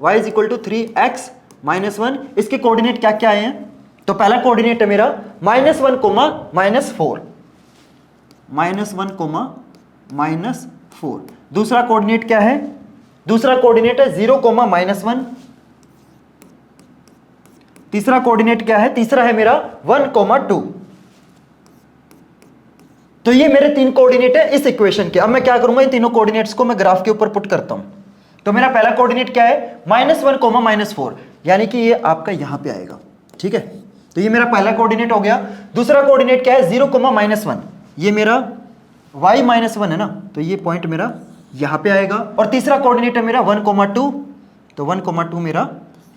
S1: y is equal to 3x minus 1। इसके कोऑर्डिनेट क्या क्या आए हैं? तो पहला कोऑर्डिनेट है मेरा -1 कोमा -4, -1 कोमा -4। दूसरा कोऑर्डिनेट क्या है? दूसरा कोऑर्डिनेट है 0 कोमा -1। तीसरा कोऑर्डिनेट क्या है? तीसरा है मेरा 1 कोमा 2। तो ये मेरे 3 कोऑर्डिनेट है इस इक्वेशन के। अब मैं क्या करूंगा, इन तीनों कोऑर्डिनेट्स को मैं ग्राफ के ऊपर पुट करता हूं। तो मेरा पहला कोऑर्डिनेट क्या है? -1 कोमा -4, यानी कि ये आपका यहां पे आएगा। ठीक है, तो ये मेरा पहला कोऑर्डिनेट हो गया। दूसरा कोऑर्डिनेट क्या है? 0 कोमा -1, ये मेरा y -1 है ना, तो ये पॉइंट मेरा यहां पे आएगा। और तीसरा कोऑर्डिनेट है मेरा 1 कोमा 2, तो 1 कोमा 2 मेरा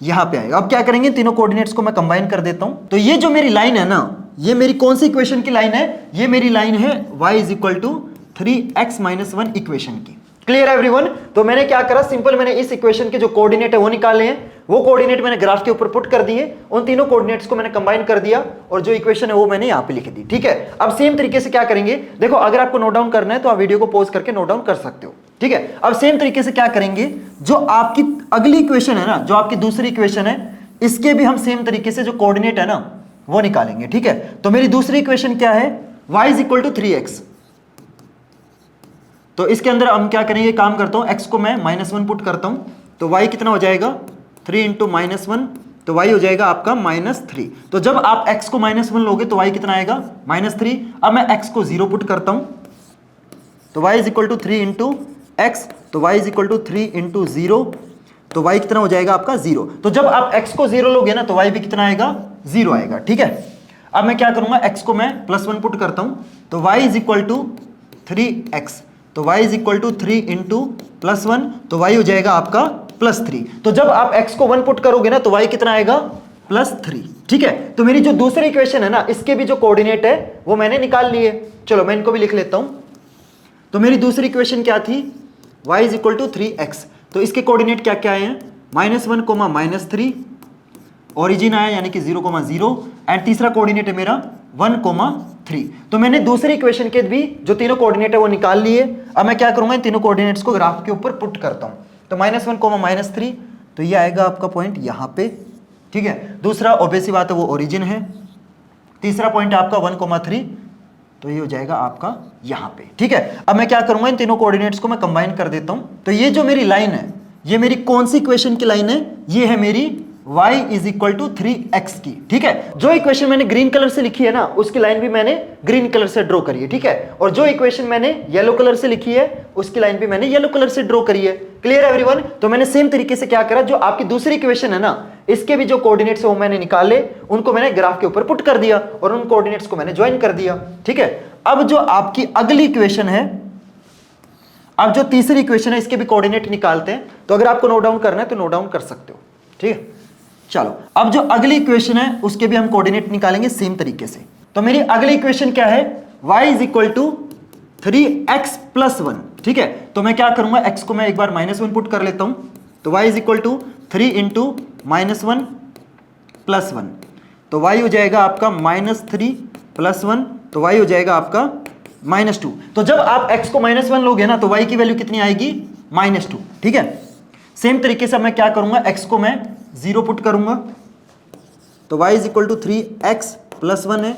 S1: यहां पे आएगा। अब क्या करेंगे, तीनों कोऑर्डिनेट्स को मैं कंबाइन कर देता हूं। तो ये जो मेरी लाइन है ना, ये मेरी कौन सी इक्वेशन की लाइन है? ये मेरी लाइन है y is equal to 3x minus 1 equation की। Clear everyone? तो मैंने क्या करा, सिंपल मैंने इस इक्वेशन के जो कोऑर्डिनेट है वो निकाले हैं, वो कोऑर्डिनेट मैंने ग्राफ के ऊपर पुट कर दिए, उन तीनों कोऑर्डिनेट्स को मैंने कंबाइन कर दिया और जो इक्वेशन है वो मैंने यहाँ पे लिख दी। ठीक है, अब सेम तरीके से क्या करेंगे, देखो अगर आपको नोट डाउन करना है तो आप वीडियो को पॉज करके नोट डाउन कर सकते हो। ठीक है, अब सेम तरीके से क्या करेंगे, जो आपकी अगली इक्वेशन है ना, जो आपकी दूसरी इक्वेशन है, इसके भी हम सेम तरीके से जो कोऑर्डिनेट है ना वो निकालेंगे। ठीक है, तो मेरी दूसरी इक्वेशन क्या है? y is equal to 3x। तो इसके अंदर हम क्या करेंगे, काम करता हूं, x को मैं -1 पुट करता हूं, तो y कितना हो जाएगा? 3 इंटू -1, तो y हो जाएगा आपका -3। तो जब आप x को -1 लोगे तो y कितना आएगा? -3। अब मैं x को 0 पुट करता हूं, तो y is equal to 3 into x, तो y is equal to 3 into 0, तो y कितना हो जाएगा आपका? 0। तो जब आप x को 0 लोगे ना तो y भी कितना आएगा? 0 आएगा। ठीक है, अब मैं क्या करूंगा, x को मैं +1 पुट करता हूं, तो y is equal to 3x, तो y is equal to 3 into +1, तो y हो जाएगा आपका +3। तो जब आप x को 1 पुट करोगे ना तो y कितना आएगा? +3। ठीक है, तो मेरी जो दूसरी इक्वेशन है ना, इसके भी जो कोऑर्डिनेट है वो मैंने निकाल लिए। चलो मैं इनको भी लिख लेता हूं। तो मेरी दूसरी इक्वेशन क्या थी? y is equal to 3x। तो इसके कोऑर्डिनेट क्या क्या आए हैं? -1 कोमा -3, ओरिजिन आया यानी कि 0 कोमा 0, एंड तीसरा कोऑर्डिनेट है मेरा 1 कोमा 3। तो मैंने दूसरी इक्वेशन के भी जो तीनों कोऑर्डिनेट है वो निकाल लिए। अब मैं क्या करूंगा, इन तीनों कोऑर्डिनेट्स को ग्राफ के ऊपर पुट करता हूं। तो -1 कोमा -3, तो ये आएगा आपका पॉइंट यहां पे। ठीक है, दूसरा ऑब्वियस बात है वो ओरिजिन है। तीसरा पॉइंट आपका 1 कोमा 3, तो ये हो जाएगा आपका यहां पे। ठीक है, अब मैं क्या करूंगा, इन तीनों कोऑर्डिनेट्स को मैं कंबाइन कर देता हूं। तो ये जो मेरी लाइन है, ये मेरी कौन सी इक्वेशन की लाइन है? ये है मेरी y is equal to 3x की। ठीक है, जो इक्वेशन मैंने ग्रीन कलर से लिखी है ना, उसकी लाइन भी मैंने ग्रीन कलर से ड्रॉ करी है। ठीक है, और जो इक्वेशन मैंने येलो कलर से लिखी है उसकी लाइन भी मैंने येलो कलर से ड्रॉ करी है। Clear everyone? तो मैंने सेम तरीके से क्या करा, जो आपकी दूसरी इक्वेशन है ना, इसके भी जो कोऑर्डिनेट्स है वो मैंने निकाले, उनको मैंने ग्राफ के ऊपर पुट कर दिया और उन कोऑर्डिनेट्स को मैंने ज्वाइन कर दिया। ठीक है, अब जो आपकी अगली इक्वेशन है, अब जो तीसरी इक्वेशन है, इसके भी कोऑर्डिनेट निकालते हैं। तो अगर आपको नोट डाउन करना है तो नोट डाउन कर सकते हो। ठीक है, चलो अब जो अगली इक्वेशन है उसके भी हम कोऑर्डिनेट निकालेंगे सेम तरीके से। तो मेरी अगली इक्वेशन क्या है? y is equal to 3x plus 1। ठीक है, तो मैं क्या करूंगा, x को मैं एक बार -1 पुट कर लेता हूं, तो y is equal to 3 into -1 plus 1, तो y हो जाएगा आपका -3 प्लस 1, तो y हो जाएगा आपका -2। तो जब आप x को -1 लोगे ना तो y की वैल्यू कितनी आएगी? -2। ठीक है, सेम तरीके से मैं क्या करूंगा, x को मैं 0 पुट करूंगा, तो y is equal to 3x plus 1 है,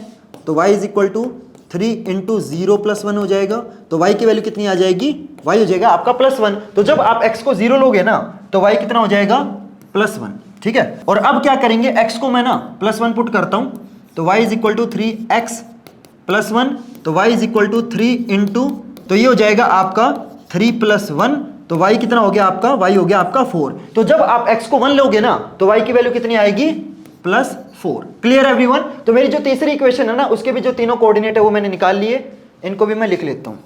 S1: तो y is equal to 3 into 0 plus 1 हो जाएगा, तो y की वैल्यू कितनी आ जाएगी? y हो जाएगा आपका +1। तो जब आप x को 0 लोगे ना तो y कितना हो जाएगा? +1। ठीक है, और अब क्या करेंगे, x को मैं ना +1 पुट करता हूं, तो y is equal to 3x plus 1, तो y is equal to 3 into, तो ये हो जाएगा आपका 3 प्लस 1, तो y कितना हो गया आपका? y हो गया आपका 4। तो जब आप x को 1 लोगे ना तो y की वैल्यू कितनी आएगी? +4। Clear everyone? तो मेरी जो तीसरी इक्वेशन है ना, उसके भी जो तीनों कोऑर्डिनेट है वो मैंने निकाल लिए, इनको भी मैं लिख लेता हूं।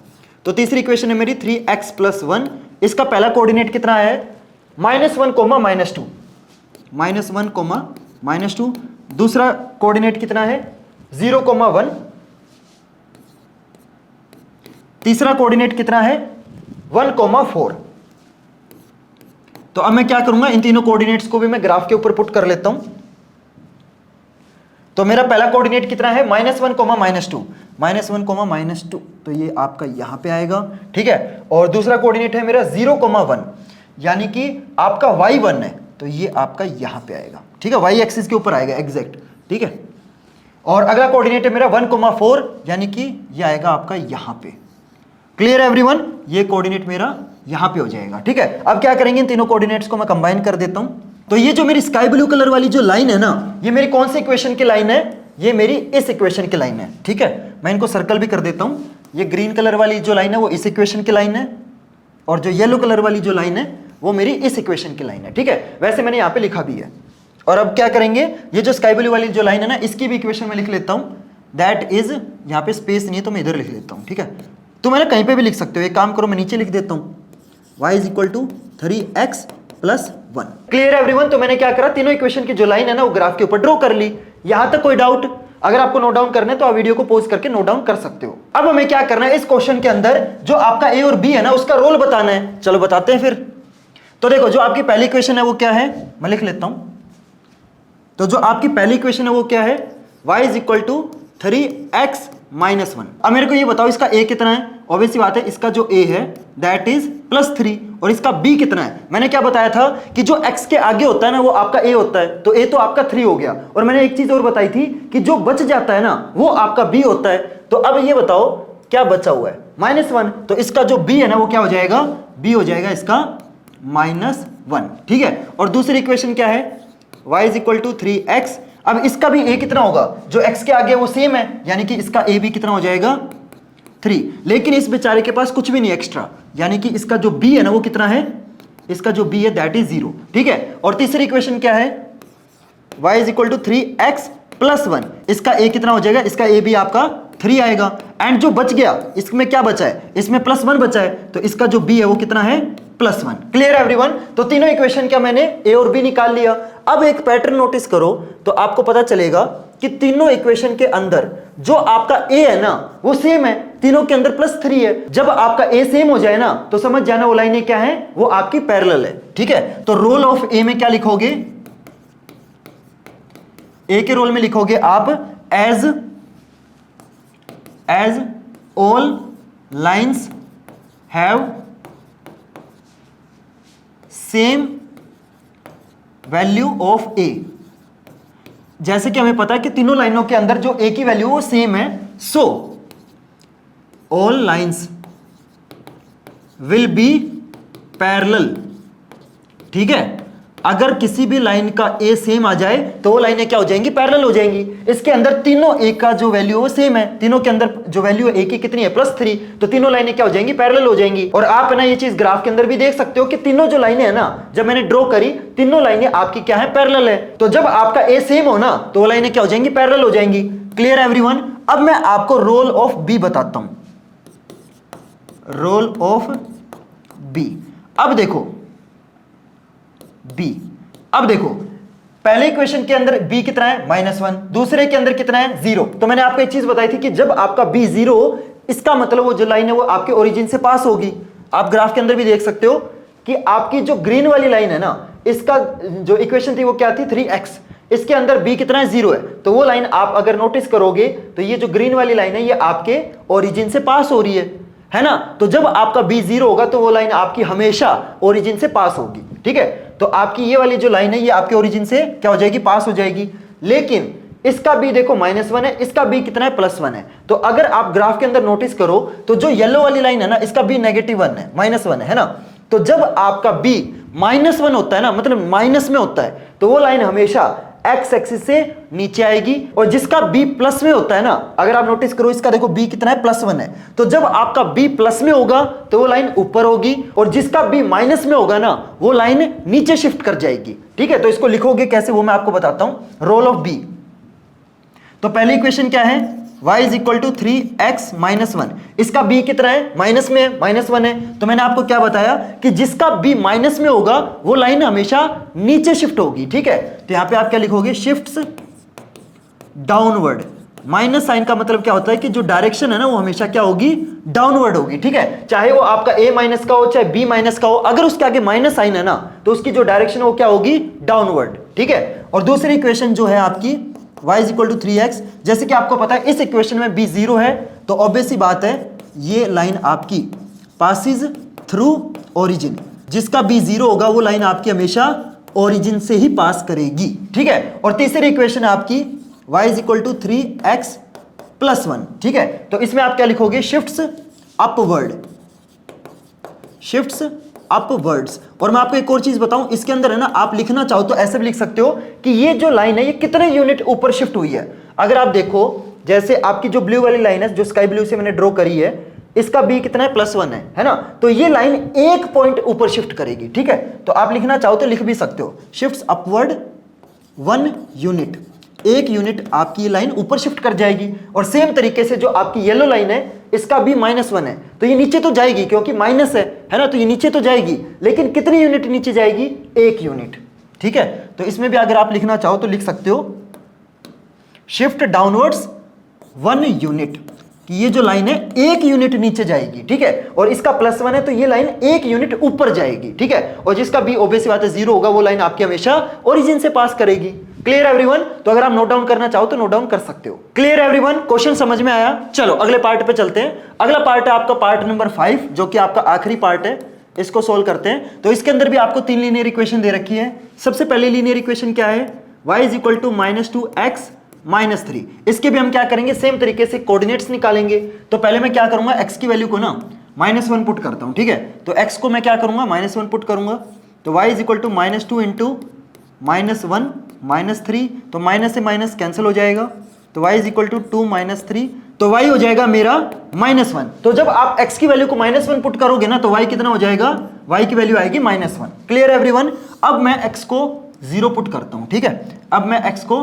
S1: तो तीसरी इक्वेशन है मेरी 3x प्लस 1, इसका पहला कोऑर्डिनेट कितना है? -1 कोमा -2, -1 कोमा -2। दूसरा कोऑर्डिनेट कितना है? 0 कोमा 1। तीसरा कोऑर्डिनेट कितना है? 1 कोमा 4। तो अब मैं क्या करूंगा, इन तीनों कोऑर्डिनेट्स को भी मैं ग्राफ के ऊपर पुट कर लेता हूं। तो मेरा पहला कोऑर्डिनेट कितना है? -1 कोमा -2, -1 कोमा -2, तो ये आपका यहां पे आएगा। ठीक है, और दूसरा कोऑर्डिनेट है मेरा 0 कोमा 1, यानी कि आपका y1 है, तो ये आपका यहां पे आएगा, ठीक है, वाई एक्सिस के ऊपर आएगा एग्जैक्ट, ठीक है। और अगला कोऑर्डिनेट है मेरा 1,4 यानी कि ये आएगा आपका यहां पे। क्लियर है एवरीवन, ये कोऑर्डिनेट मेरा यहां पे हो जाएगा, ठीक है। अब क्या करेंगे, इन तीनों कोऑर्डिनेट्स को मैं कंबाइन कर देता हूं। तो ये जो मेरी स्काई ब्लू कलर वाली जो लाइन है ना, ये मेरी कौन सी इक्वेशन की लाइन है, ये मेरी इस इक्वेशन की लाइन है, ठीक है। मैं इनको सर्कल भी कर देता हूं। ये ग्रीन कलर वाली जो लाइन है वो इस इक्वेशन की लाइन है, और जो येलो कलर वाली जो लाइन है वो मेरी इस इक्वेशन की लाइन है, ठीक है। वैसे मैंने यहाँ पे लिखा भी है। और अब क्या करेंगे, ये जो स्काई ब्लू वाली जो लाइन है ना, इसकी भी इक्वेशन में लिख लेता हूँ। दैट इज, यहाँ पे स्पेस नहीं है तो मैं इधर लिख लेता हूँ, ठीक है। तो मैंने कहीं पे भी लिख सकते हो, एक काम करो मैं नीचे लिख देता हूँ, y is equal to 3x plus 1। Clear everyone, तो मैंने क्या करा, तीनों इक्वेशन की जो लाइन है ना वो ग्राफ के ऊपर ड्रॉ कर ली। यहां तक कोई डाउट? अगर आपको नोट डाउन करना है तो आप वीडियो को पॉज करके नोट डाउन कर सकते हो। अब हमें क्या करना है, इस क्वेश्चन के अंदर जो आपका ए और बी है ना उसका रोल बताना है। चलो बताते हैं फिर। तो देखो, जो आपकी पहली इक्वेशन है वो क्या है, मैं लिख लेता हूं। तो जो आपकी पहली इक्वेशन है वो क्या है, y is equal to 3x minus 1। अब मेरे को ये बताओ इसका a कितना है। ऑब्वियसली बात है, इसका जो a है दैट इज +3, और इसका b कितना है। मैंने क्या बताया था कि जो x के आगे होता है ना वो आपका a होता है, तो a तो आपका 3 हो गया। और मैंने एक चीज और बताई थी कि जो बच जाता है ना वो आपका b होता है। तो अब ये बताओ क्या बचा हुआ है, -1, तो इसका जो b है ना वो क्या हो जाएगा, b हो जाएगा इसका -1, ठीक है। और दूसरी इक्वेशन क्या है, y is equal to 3x। अब इसका भी a कितना होगा, जो x के आगे वो सेम है, यानी कि इसका a भी कितना हो जाएगा 3। लेकिन इस बेचारे के पास कुछ भी नहीं एक्स्ट्रा, यानी कि इसका जो b है ना वो कितना है, इसका जो b है दैट इज 0, ठीक है। और तीसरी इक्वेशन क्या है, y is equal to 3x plus 1। इसका a कितना हो जाएगा, इसका a भी आपका 3 आएगा। एंड जो बच गया इसमें क्या बचा है, इसमें +1 बचा है, तो इसका जो b है वो कितना है +1। क्लियर एवरीवन, तो तीनों इक्वेशन का मैंने a और b निकाल लिया। अब एक पैटर्न नोटिस करो तो आपको पता चलेगा कि तीनों इक्वेशन के अंदर जो आपका a है ना वो सेम है, तीनों के अंदर +3 है। जब आपका a सेम हो जाए ना तो समझ जाना वो लाइनें क्या है, वो आपकी पैरेलल है, ठीक है। तो रोल ऑफ a में क्या लिखोगे, a के रोल में लिखोगे आप as all lines have same value of a। जैसे कि हमें पता है कि तीनों लाइनों के अंदर जो a की वैल्यू वो सेम है, so all lines will be parallel, ठीक है। अगर किसी भी लाइन का a सेम आ जाए तो वो लाइनें क्या हो जाएंगी, पैरेलल हो जाएंगी। इसके अंदर तीनों a का जो वैल्यू है वो सेम है, तीनों के अंदर जो वैल्यू है a की कितनी है +3, तो तीनों लाइनें क्या हो जाएंगी, पैरेलल हो जाएंगी। और आप है ना ये चीज ग्राफ के अंदर भी देख सकते हो कि तीनों जो लाइनें है ना, जब मैंने ड्रॉ करी तीनों लाइनें आपकी क्या है, पैरेलल है। तो जब आपका a सेम हो ना तो वो लाइनें क्या हो जाएंगी, पैरेलल हो जाएंगी। Clear everyone. अब मैं आपको रोल ऑफ b बताता हूं, रोल ऑफ b। अब देखो b, अब देखो पहले इक्वेशन के अंदर b कितना है -1, दूसरे के अंदर कितना है 0। तो मैंने आपको एक चीज बताई थी कि जब आपका b 0, इसका मतलब वो जो लाइन है वो आपके ओरिजिन से पास होगी। आप ग्राफ के अंदर भी देख सकते हो कि आपकी जो ग्रीन वाली लाइन है ना, इसका जो इक्वेशन थी वो क्या थी 3x, इसके अंदर b कितना है 0 है। तो वो लाइन आप अगर नोटिस करोगे तो ये जो ग्रीन वाली लाइन है ये आपके ओरिजिन से पास हो रही है ना। तो जब आपका b 0 होगा तो वो लाइन आपकी हमेशा ओरिजिन से पास होगी, ठीक है। तो आपकी ये वाली जो लाइन है ये आपके ओरिजिन से क्या हो जाएगी, पास हो जाएगी। लेकिन इसका b देखो -1 है, इसका b कितना है +1 है। तो अगर आप ग्राफ के अंदर नोटिस करो तो जो येलो वाली लाइन है ना इसका b -1 है, -1 है ना। तो जब आपका b -1 होता है ना, मतलब माइनस में होता है, तो वो लाइन हमेशा x एक्सिस से नीचे आएगी। और जिसका b प्लस में होता है ना, अगर आप नोटिस करो इसका देखो b कितना है +1 है, तो जब आपका b प्लस में होगा तो वो लाइन ऊपर होगी, और जिसका b माइनस में होगा ना वो लाइन नीचे शिफ्ट कर जाएगी, ठीक है। तो इसको लिखोगे कैसे वो मैं आपको बताता हूं, रोल ऑफ b। तो पहली इक्वेशन क्या है, y is equal to 3x -1। इसका b कितना है, माइनस में है, -1 है। तो मैंने आपको क्या बताया कि जिसका b माइनस में होगा वो लाइन हमेशा नीचे शिफ्ट होगी, ठीक है। तो यहां पे आप क्या लिखोगे, शिफ्ट्स डाउनवर्ड। माइनस साइन का मतलब क्या होता है कि जो डायरेक्शन है ना वो हमेशा क्या होगी, डाउनवर्ड होगी, ठीक है। चाहे वो आपका a माइनस का हो चाहे b माइनस का हो, अगर उसके आगे माइनस साइन है ना तो उसकी जो डायरेक्शन है वो क्या होगी, डाउनवर्ड, ठीक है। और दूसरी इक्वेशन जो है आपकी y is equal to 3x, जैसे कि आपको पता है इस इक्वेशन में b 0 है, तो ऑब्वियस सी बात है ये लाइन आपकी पासिस थ्रू ओरिजिन। जिसका b 0 होगा वो लाइन आपकी हमेशा ओरिजिन से ही पास करेगी, ठीक है। और तीसरी इक्वेशन है आपकी y is equal to 3x plus 1, ठीक है। तो इसमें आप क्या लिखोगे, शिफ्ट्स अपवर्ड, शिफ्ट्स अपवर्ड्स। और मैं आपको एक और चीज बताऊं, इसके अंदर है ना, आप लिखना चाहो तो ऐसे भी लिख सकते हो कि ये जो लाइन है ये कितने यूनिट ऊपर शिफ्ट हुई है। अगर आप देखो, जैसे आपकी जो ब्लू वाली लाइन है, जो स्काई ब्लू से मैंने ड्रॉ करी है, इसका b कितना है, +1 है ना। तो ये लाइन एक पॉइंट ऊपर शिफ्ट करेगी, ठीक है। तो आप लिखना चाहो तो लिख भी सकते हो, शिफ्ट्स अपवर्ड 1 यूनिट, 1 यूनिट आपकी ये लाइन ऊपर शिफ्ट कर जाएगी। और सेम तरीके से जो आपकी येलो लाइन है, इसका भी -1 है, तो ये नीचे तो जाएगी क्योंकि माइनस है ना, तो ये नीचे तो जाएगी, लेकिन कितनी यूनिट नीचे जाएगी, 1 यूनिट, ठीक है। तो इसमें भी अगर आप लिखना चाहो तो लिख सकते हो, शिफ्ट डाउनवर्ड्स 1 यूनिट, कि ये जो लाइन है 1 यूनिट नीचे जाएगी, ठीक है। और इसका +1 है तो ये लाइन 1 यूनिट ऊपर जाएगी, ठीक है। और जिसका भी ऑब्वियस बात है 0 होगा, वो लाइन आपकी हमेशा ओरिजिन से पास करेगी। Clear everyone? तो अगर आप नोट डाउन करना चाहो तो नोट डाउन कर सकते हो। Clear everyone? क्वेश्चन समझ में आया? चलो अगले पार्ट पे चलते हैं। अगला पार्ट है आपका पार्ट नंबर 5, जो कि आपका आखिरी पार्ट है। इसको सोल्व करते हैं। तो इसके अंदर भी आपको 3 लीनियर इक्वेशन दे रखी है। सबसे पहली लीनियर इक्वेशन क्या है, y is equal to -2x -3। इसके भी हम क्या करेंगे, सेम तरीके से कोऑर्डिनेट्स निकालेंगे। तो पहले मैं क्या करूंगा, x की वैल्यू को ना -1 पुट करता हूं, ठीक है। तो x को मैं क्या करूंगा, -1 पुट करूंगा। तो y is equal to -2 into -1 -3, तो माइनस से माइनस कैंसिल हो जाएगा। तो y इज इक्वल टू 2 -3, तो y हो जाएगा मेरा -1। तो जब आप x की वैल्यू को -1 पुट करोगे ना, तो y कितना हो जाएगा, y की वैल्यू आएगी -1। Clear everyone? अब मैं x को 0 पुट करता हूं, ठीक है। अब मैं x को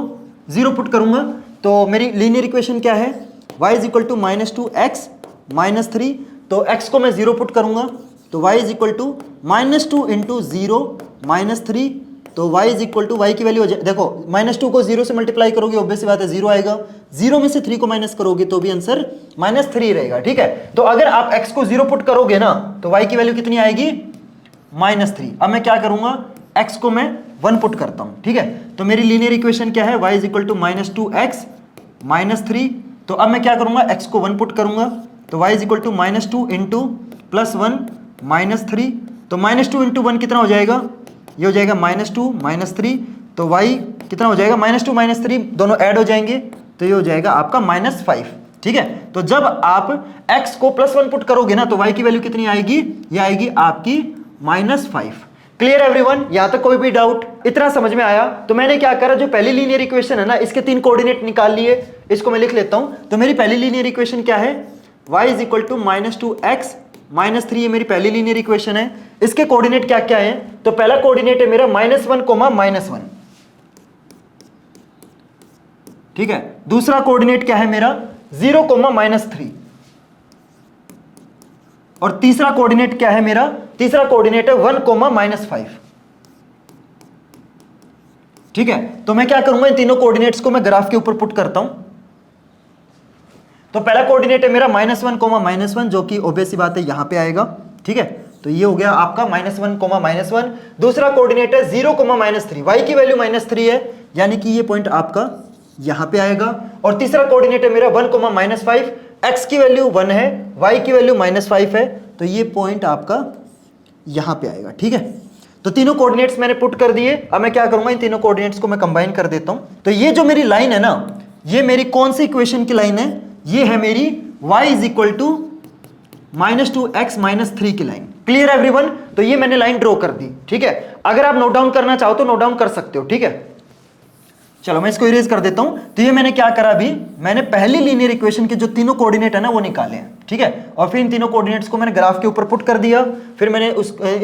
S1: 0 पुट करूंगा, तो मेरी लीनियर इक्वेशन क्या है, y is equal to -2x -3। तो x को मैं 0 पुट करूंगा, तो y is equal to -2 into 0 -3। तो y is equal to, y की वैल्यू देखो, -2 को 0 से मल्टीप्लाई करोगे, ऑब्वियस बात है 0 आएगा। 0 में से 3 को माइनस करोगे तो भी आंसर -3 रहेगा, ठीक है। तो अगर आप x को 0 पुट करोगे ना, तो y की वैल्यू कितनी आएगी, -3। अब मैं क्या करूंगा, x को मैं 1 पुट करता हूं, ठीक है। तो मेरी लीनियर इक्वेशन क्या है, y is equal to -2x -3। तो अब मैं क्या करूंगा, x को 1 पुट करूंगा, तो y is equal to -2 into +1 -3। तो -2 इंटू 1 कितना हो जाएगा, ये हो जाएगा -2 -3। तो y कितना हो जाएगा, -2 -3 दोनों ऐड हो जाएंगे, तो ये हो जाएगा आपका -5, ठीक है। तो जब आप x को +1 पुट करोगे ना, तो y की वैल्यू कितनी आएगी, ये आएगी आपकी -5। Clear everyone? यहां तक कोई भी डाउट? इतना समझ में आया? तो मैंने क्या करा, जो पहली लीनियर इक्वेशन है ना, इसके 3 कोऑर्डिनेट निकाल लिए। इसको मैं लिख लेता हूं। तो मेरी पहली लीनियर इक्वेशन क्या है, y is equal to -2x -3, ये मेरी पहली लीनियर इक्वेशन है। इसके कोऑर्डिनेट क्या क्या है, तो पहला कोऑर्डिनेट है मेरा -1, -1, ठीक है। दूसरा कोऑर्डिनेट क्या है मेरा, 0, -3। और तीसरा कोऑर्डिनेट क्या है मेरा, तीसरा कोऑर्डिनेट है 1, -5, ठीक है। तो मैं क्या करूंगा, इन तीनों कोऑर्डिनेट्स को मैं ग्राफ के ऊपर पुट करता हूं। तो पहला कोऑर्डिनेट है मेरा -1, -1, जो कि ऑब्वियस सी बात है यहां पे आएगा, ठीक है। तो ये हो गया आपका -1, -1। दूसरा कोऑर्डिनेट है 0, -3। y की वैल्यू -3 है, यानी कि ये पॉइंट आपका यहां पे आएगा। और तीसरा कोऑर्डिनेट है मेरा 1, -5। x की वैल्यू 1 है, y की वैल्यू -5 है, तो ये पॉइंट आपका यहां पे आएगा, ठीक है। तो तीनों कोऑर्डिनेट्स मैंने पुट कर दिए। अब मैं क्या करूंगा, इन तीनों कोऑर्डिनेट्स को मैं कंबाइन कर देता हूं। तो ये जो मेरी लाइन है ना, ये मेरी कौन सी इक्वेशन की लाइन है, ये है मेरी y is equal to -2x -3 की लाइन। Clear everyone? तो ये मैंने लाइन ड्रॉ कर दी, ठीक है। अगर आप नोट डाउन करना चाहो तो नोट डाउन कर सकते हो, ठीक है। चलो मैं इसको इरेज कर देता हूं। तो ये मैंने क्या करा, अभी मैंने पहली लीनियर इक्वेशन के जो तीनों कोऑर्डिनेट है ना, वो निकाले हैं, ठीक है। और फिर इन तीनों कोऑर्डिनेट्स को मैंने ग्राफ के ऊपर पुट कर दिया। फिर मैंने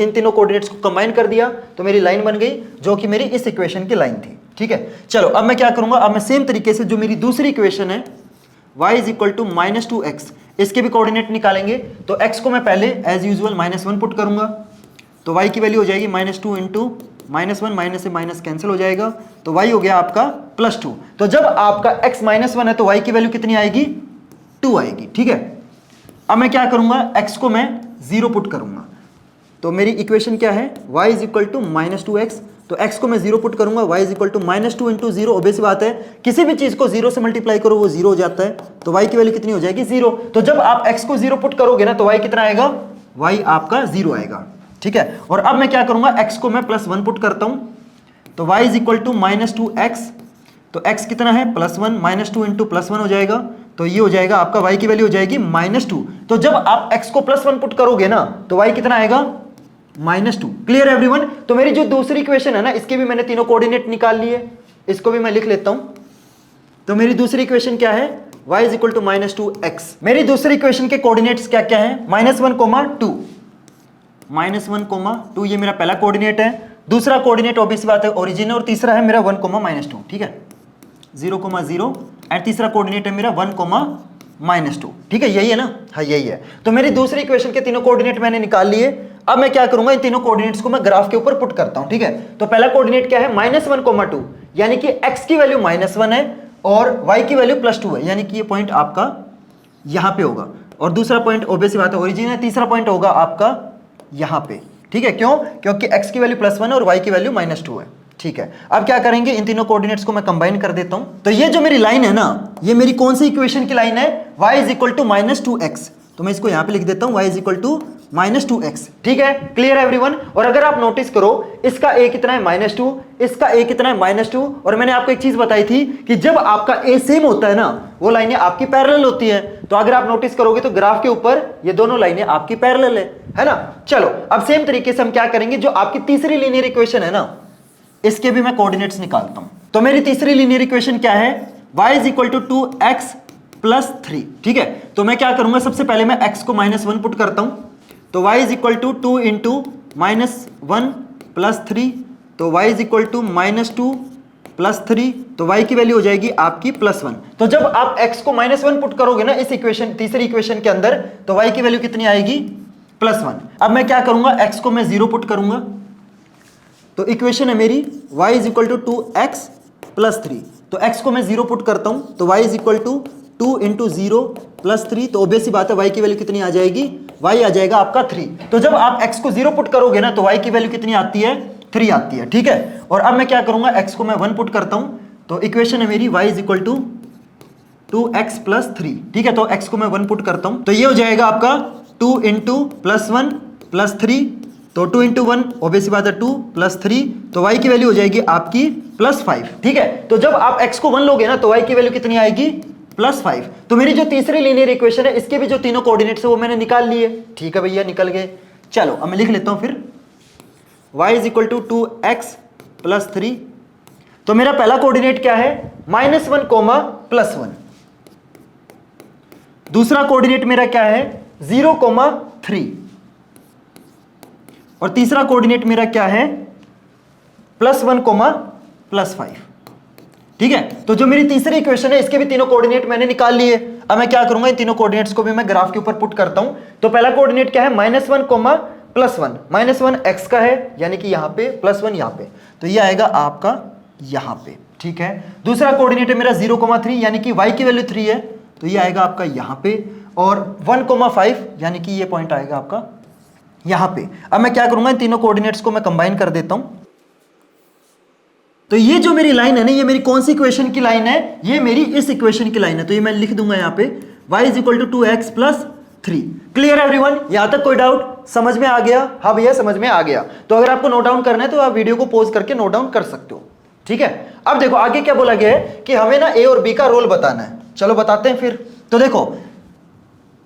S1: इन तीनों कोऑर्डिनेट्स को कंबाइन कर दिया, तो मेरी लाइन बन गई, जो कि मेरी इस इक्वेशन की लाइन थी, ठीक है। चलो अब मैं क्या करूंगा, अब मैं सेम तरीके से जो मेरी दूसरी इक्वेशन है, y is equal to -2x, इसके भी कोऑर्डिनेट निकालेंगे। तो x को मैं पहले एज यूजुअल -1 पुट करूंगा, तो y की वैल्यू हो जाएगी -2 इंटू -1, माइनस से माइनस कैंसिल हो जाएगा, तो y हो गया आपका +2। तो जब आपका x -1 है, तो y की वैल्यू कितनी आएगी, 2 आएगी, ठीक है। अब मैं क्या करूंगा, x को मैं 0 पुट करूंगा। तो मेरी इक्वेशन क्या है, y is equal to -2x। तो x को मैं 0 पुट करूंगा, y is equal to -2 into 0। Obvious बात है, किसी भी चीज को 0 से मल्टीप्लाई करो वो 0 हो जाता है, तो y की वैल्यू कितनी हो जाएगी, 0। तो जब आप x को 0 पुट करोगे ना, तो y कितना आएगा, y आपका 0 आएगा, ठीक है। और अब मैं क्या करूंगा, x को मैं +1 पुट करता हूं, तो y is equal to -2x, तो x कितना है +1, -2 इंटू +1 हो जाएगा, तो ये हो जाएगा आपका y की वैल्यू हो जाएगी -2। तो जब आप x को +1 पुट करोगे ना तो y कितना आएगा -2। Clear everyone? तो मेरी जो दूसरी इक्वेशन है ना, इसके भी मैंने तीनों कोऑर्डिनेट निकाल लिए, इसको भी मैं लिख लेता हूं। तो मेरी दूसरी इक्वेशन क्या है, y is equal to -2x। मेरी दूसरी इक्वेशन के कोऑर्डिनेट्स क्या क्या है, -1, -2 ये मेरा पहला कोऑर्डिनेट है। दूसरा कोऑर्डिनेट ऑब्वियस बात है ओरिजिन, और तीसरा है मेरा 1, -2, ठीक है, 0, एंड तीसरा कोऑर्डिनेट है मेरा 1, -2, ठीक है, यही है ना, हाँ यही है। तो मेरी दूसरी इक्वेशन के तीनों कोऑर्डिनेट मैंने निकाल लिए। अब मैं क्या करूंगा, इन तीनों कोऑर्डिनेट्स को मैं ग्राफ के ऊपर पुट करता हूं, ठीक है। तो पहला कोऑर्डिनेट क्या है, -1, 2, यानी कि x की वैल्यू -1 है और y की वैल्यू +2 है, यानी कि ये पॉइंट आपका यहां पे होगा। और दूसरा पॉइंट ऑब्वियस बात है ओरिजिन है, तीसरा पॉइंट होगा आपका यहां पे, ठीक है। क्यों? क्योंकि x की वैल्यू +1 है और y की वैल्यू -2 है, ठीक है। अब क्या करेंगे, इन तीनों कोऑर्डिनेट्स को मैं कंबाइन कर देता हूं। तो ये जो मेरी लाइन है ना, ये मेरी कौन सी इक्वेशन की लाइन है, y is equal to -2x। तो मैं इसको यहां पे लिख देता हूं, y is equal to -2x, ठीक है। Clear everyone? और अगर आप नोटिस करो, इसका a कितना है -2, इसका a कितना है -2, और मैंने आपको एक चीज बताई थी कि जब आपका a सेम होता है ना, वो लाइनें आपकी पैरेलल होती है। तो अगर आप नोटिस करोगे तो ग्राफ के ऊपर ये दोनों लाइनें आपकी पैरेलल है ना। चलो अब सेम तरीके से हम क्या करेंगे, जो आपकी तीसरी लीनियर इक्वेशन है ना, इसके भी मैं कोऑर्डिनेट्स निकालता हूं। तो मेरी तीसरी लीनियर इक्वेशन क्या है, y is equal to 2x + 3, ठीक है। तो मैं क्या करूंगा, सबसे पहले मैं x को -1 पुट करता हूं, तो y is equal to 2 into -1 + 3, तो y इज इक्वल टू -2 + 3, तो y की वैल्यू हो जाएगी आपकी +1। तो जब आप x को -1 पुट करोगे ना इस इक्वेशन, तीसरी इक्वेशन के अंदर, तो y की वैल्यू कितनी आएगी, +1। अब मैं क्या करूंगा, x को मैं 0 पुट करूंगा, तो इक्वेशन है मेरी y is equal to 2x + 3, तो x को मैं 0 पुट करता हूं, तो y is equal to 2 into 0 + 3, तो ऑब्वियस सी बात है y की वैल्यू कितनी आ जाएगी, y आ जाएगा आपका 3। तो जब आप x को 0 पुट करोगे ना तो y की वैल्यू कितनी आती है, 3 आती है, ठीक है। और अब मैं क्या करूंगा, x को मैं 1 पुट करता हूं, तो इक्वेशन है मेरी y is equal to 2x + 3, ठीक है। तो x को मैं 1 पुट करता हूं, तो ये हो जाएगा आपका 2 इंटू +1 + 3, तो 2 इंटू 1 ऑब्वियस बात है 2 + 3, तो y की वैल्यू हो जाएगी आपकी +5, ठीक है। तो जब आप x को 1 लोगे ना तो y की वैल्यू कितनी आएगी, +5। तो मेरी जो तीसरी लीनियर इक्वेशन है, इसके भी जो तीनों कोऑर्डिनेट्स है वो मैंने निकाल लिए, ठीक है भैया, निकल गए। चलो अब मैं लिख लेता हूं फिर, y is equal to 2x + 3। तो मेरा पहला कोऑर्डिनेट क्या है, -1, +1। दूसरा कोऑर्डिनेट मेरा क्या है, 0, 3। और तीसरा कोऑर्डिनेट मेरा क्या है, +1, +5, ठीक है। तो जो मेरी तीसरी इक्वेशन है, इसके भी तीनों कोऑर्डिनेट मैंने निकाल लिए। अब मैं क्या करूंगा, इन तीनों कोऑर्डिनेट्स को भी मैं ग्राफ के ऊपर पुट करता हूं। तो पहला कोऑर्डिनेट क्या है, -1, +1, -1 x का है, यानी कि यहां पे +1 यहां पे, तो ये आएगा आपका यहां पे, ठीक है। दूसरा कोऑर्डिनेट है मेरा 0, 3, यानी कि y की वैल्यू 3 है, तो ये आएगा आपका यहां पे। और 1, 5, यानी कि ये पॉइंट आएगा आपका यहां पे। अब मैं क्या करूंगा, इन तीनों कोऑर्डिनेट्स को मैं कंबाइन कर देता हूं। तो ये जो मेरी लाइन है ना, ये मेरी कौन सी इक्वेशन की लाइन है, ये मेरी इस इक्वेशन की लाइन है। तो ये मैं लिख दूंगा यहां पे, y is equal to 2x + 3। Clear everyone? यहां तक कोई डाउट, समझ में आ गया? हाँ भैया समझ में आ गया। तो अगर आपको नोट डाउन करना है तो आप वीडियो को पॉज करके नोट डाउन कर सकते हो, ठीक है। अब देखो आगे क्या बोला गया है कि हमें ना a और b का रोल बताना है। चलो बताते हैं फिर। तो देखो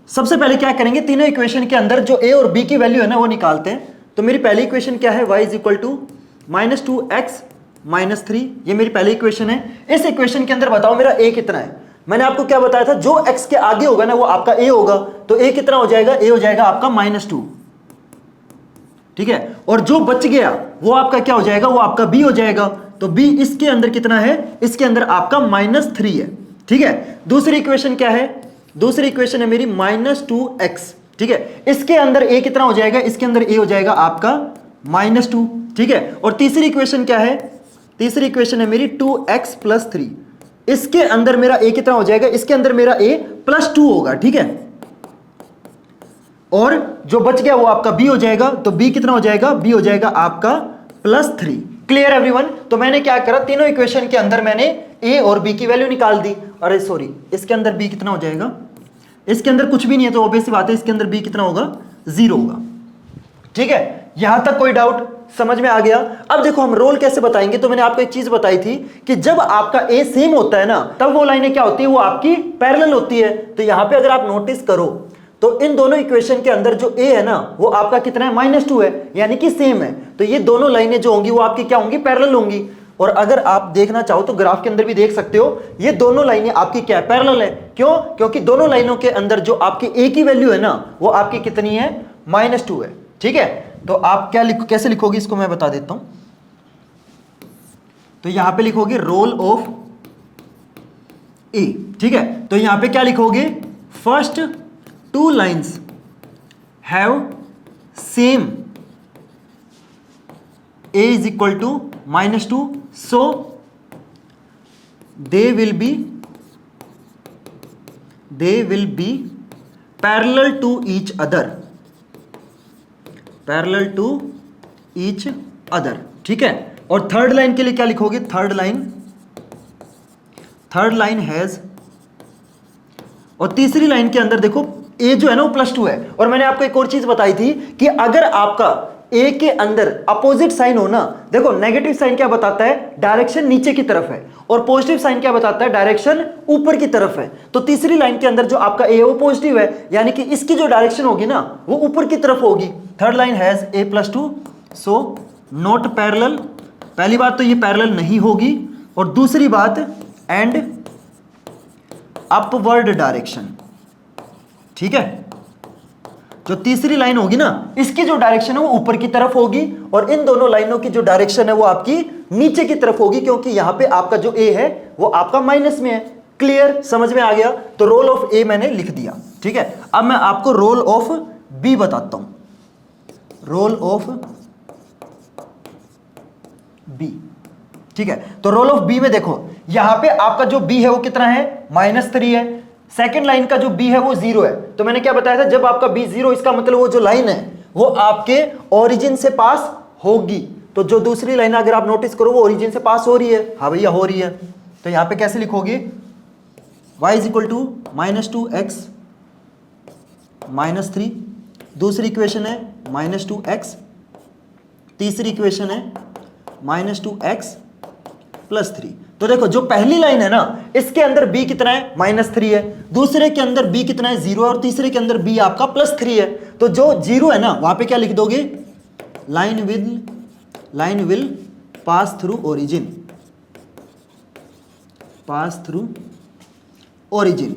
S1: सबसे पहले क्या करेंगे, तीनों इक्वेशन के अंदर जो a और b की वैल्यू है ना वो निकालते हैं। तो मेरी पहली इक्वेशन क्या है, y is equal to -2x - 3, ये मेरी पहली इक्वेशन है। इस इक्वेशन के अंदर बताओ मेरा a कितना है। मैंने आपको क्या बताया था, जो x के आगे होगा ना वो आपका a होगा, तो a कितना हो जाएगा, a हो जाएगा आपका -2, ठीक है। और जो बच गया वो आपका क्या हो जाएगा, वो आपका b हो जाएगा। तो b इसके अंदर कितना है, इसके अंदर आपका -3 है, ठीक है। दूसरी इक्वेशन क्या है, दूसरी इक्वेशन है मेरी -2x, ठीक है। इसके अंदर a कितना हो जाएगा, इसके अंदर a हो जाएगा आपका -2, ठीक है। और तीसरी इक्वेशन क्या है, तीसरी इक्वेशन है मेरी 2x + 3, इसके अंदर मेरा a कितना हो जाएगा, इसके अंदर मेरा a +2 होगा, ठीक है। और जो बच गया वो आपका b हो जाएगा, तो b कितना हो जाएगा, b हो जाएगा आपका +3। Clear everyone? तो मैंने क्या करा, तीनों इक्वेशन के अंदर मैंने a और b की वैल्यू निकाल दी। अरे सॉरी, इसके अंदर b कितना हो जाएगा, इसके अंदर कुछ भी नहीं है, तो ऑब्वियस सी बात है इसके अंदर b कितना होगा, 0 होगा, ठीक है। यहां तक कोई डाउट, समझ में आ गया। अब देखो हम रोल कैसे बताएंगे, तो मैंने आपको एक चीज बताई थी कि जब आपका ए सेम होता है ना, तब वो लाइनें क्या होती है, वो आपकी पैरेलल होती है। तो यहां पे अगर आप नोटिस करो तो इन दोनों इक्वेशन के अंदर जो ए है ना, वो आपका कितना है, -2 है, यानी कि सेम है। तो ये दोनों लाइनें जो होंगी वो आपकी क्या होंगी, पैरेलल होंगी। और अगर आप देखना चाहो तो ग्राफ के अंदर भी देख सकते हो, ये दोनों लाइनें आपकी क्या है, पैरेलल है। क्यों? क्योंकि दोनों लाइनों के अंदर जो आपकी ए की वैल्यू है ना, वो आपकी कितनी है, -2 है। ठीक है, तो आप क्या कैसे लिखोगे इसको मैं बता देता हूं। तो यहां पे लिखोगे रोल ऑफ ए। ठीक है, तो यहां पे क्या लिखोगे, first 2 lines have same a is equal to -2, so they will be parallel to each other, ठीक है। और थर्ड लाइन के लिए क्या लिखोगे, थर्ड लाइन हैज, और तीसरी लाइन के अंदर देखो a जो है ना वो +2 है। और मैंने आपको एक और चीज बताई थी कि अगर आपका ए के अंदर अपोजिट साइन हो ना, देखो नेगेटिव साइन क्या बताता है, डायरेक्शन नीचे की तरफ है, और पॉजिटिव साइन क्या बताता है, डायरेक्शन ऊपर की तरफ है। तो तीसरी लाइन के अंदर जो आपका ए है वो पॉजिटिव है, यानी कि इसकी जो डायरेक्शन होगी ना वो ऊपर की तरफ होगी। Third line has a+2, so not parallel. पहली बात तो ये पैरेलल नहीं होगी, और दूसरी बात एंड अपवर्ड डायरेक्शन। ठीक है, जो तीसरी लाइन होगी ना, इसकी जो डायरेक्शन है वो ऊपर की तरफ होगी, और इन दोनों लाइनों की जो डायरेक्शन है वो आपकी नीचे की तरफ होगी, क्योंकि यहां पे आपका जो ए है वो आपका माइनस में है। क्लियर, समझ में आ गया। तो रोल ऑफ ए मैंने लिख दिया। ठीक है, अब मैं आपको रोल ऑफ बी बताता हूं। रोल ऑफ बी, ठीक है। तो रोल ऑफ बी में देखो, यहां पे आपका जो बी है वो कितना है, -3 है। सेकेंड लाइन का जो b है वो 0 है। तो मैंने क्या बताया था, जब आपका b 0, इसका मतलब वो जो लाइन है वो आपके ओरिजिन से पास होगी। तो जो दूसरी लाइन अगर आप नोटिस करो वो ओरिजिन से पास हो रही है, हाँ भैया हो रही है। तो यहां पे कैसे लिखोगे, y = -2x -3, दूसरी इक्वेशन है -2x, तीसरी इक्वेशन है -2x + 3। तो देखो जो पहली लाइन है ना, इसके अंदर b कितना है, -3 है, दूसरे के अंदर b कितना है, 0 है, और तीसरे के अंदर b आपका +3 है। तो जो 0 है ना, वहां पे क्या लिख दोगे, line will pass through origin,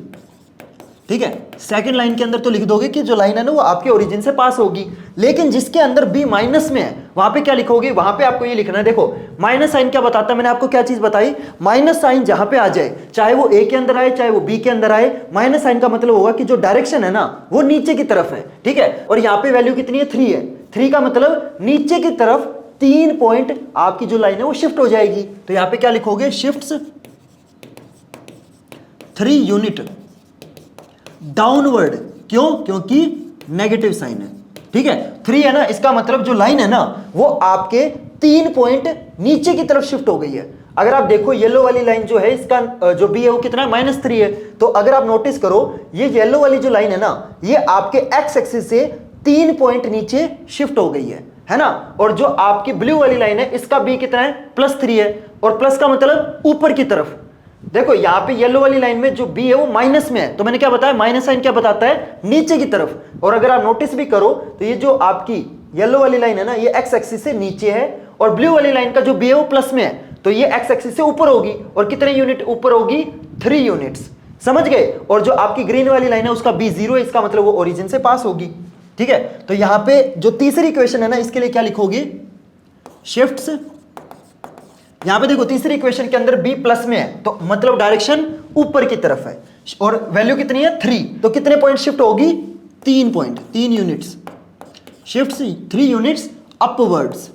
S1: ठीक है। सेकंड लाइन के अंदर तो लिख दोगे कि जो लाइन है ना वो आपके ओरिजिन से पास होगी, लेकिन जिसके अंदर b माइनस में है वहां पे क्या लिखोगे, वहां पे आपको ये लिखना है। देखो माइनस साइन क्या बताता है, मैंने आपको क्या चीज बताई, माइनस साइन जहां पे आ जाए, चाहे वो a के अंदर आए चाहे वो b के अंदर आए, माइनस साइन का मतलब होगा कि जो डायरेक्शन है ना वो नीचे की तरफ है, ठीक है। और यहाँ पे वैल्यू कितनी है, 3 है। 3 का मतलब नीचे की तरफ 3 पॉइंट आपकी जो लाइन है वो शिफ्ट हो जाएगी। तो यहाँ पे क्या लिखोगे, शिफ्ट्स 3 यूनिट डाउनवर्ड। क्यों? क्योंकि नेगेटिव साइन है, ठीक है। 3 है ना, इसका मतलब जो लाइन है ना वो आपके 3 पॉइंट नीचे की तरफ शिफ्ट हो गई है। अगर आप देखो येलो वाली लाइन जो है, इसका जो बी है वो कितना है, -3 है। तो अगर आप नोटिस करो, ये येलो वाली जो लाइन है ना, ये आपके एक्स एक्सिस से 3 पॉइंट नीचे शिफ्ट हो गई है ना। और जो आपकी ब्लू वाली लाइन है, इसका बी कितना है, +3 है, और प्लस का मतलब ऊपर की तरफ। देखो यहाँ पे येलो वाली लाइन में जो बी है वो माइनस में है, तो मैंने क्या बताया, माइनस साइन क्या बताता है, नीचे की तरफ। और अगर आप नोटिस भी करो तो ये जो आपकी येलो वाली लाइन है ना, ये एक्स एक्सिस से नीचे है, और ब्लू वाली लाइन का जो बी है वो प्लस में है, तो ये एक्स एक्सिस से ऊपर होगी। और कितने यूनिट ऊपर होगी, 3 यूनिट्स, समझ गए। और जो आपकी ग्रीन वाली लाइन है उसका बी 0 है, इसका मतलब वो ओरिजिन से पास होगी, ठीक है। तो यहाँ पे जो तीसरी इक्वेशन है ना, इसके लिए क्या लिखोगे, शिफ्ट्स, यहां पे देखो तीसरी इक्वेशन के अंदर b प्लस में है, तो मतलब डायरेक्शन ऊपर की तरफ है, और वैल्यू कितनी है, 3। तो कितने पॉइंट शिफ्ट होगी, 3 point, 3 units, shift 3 units upwards.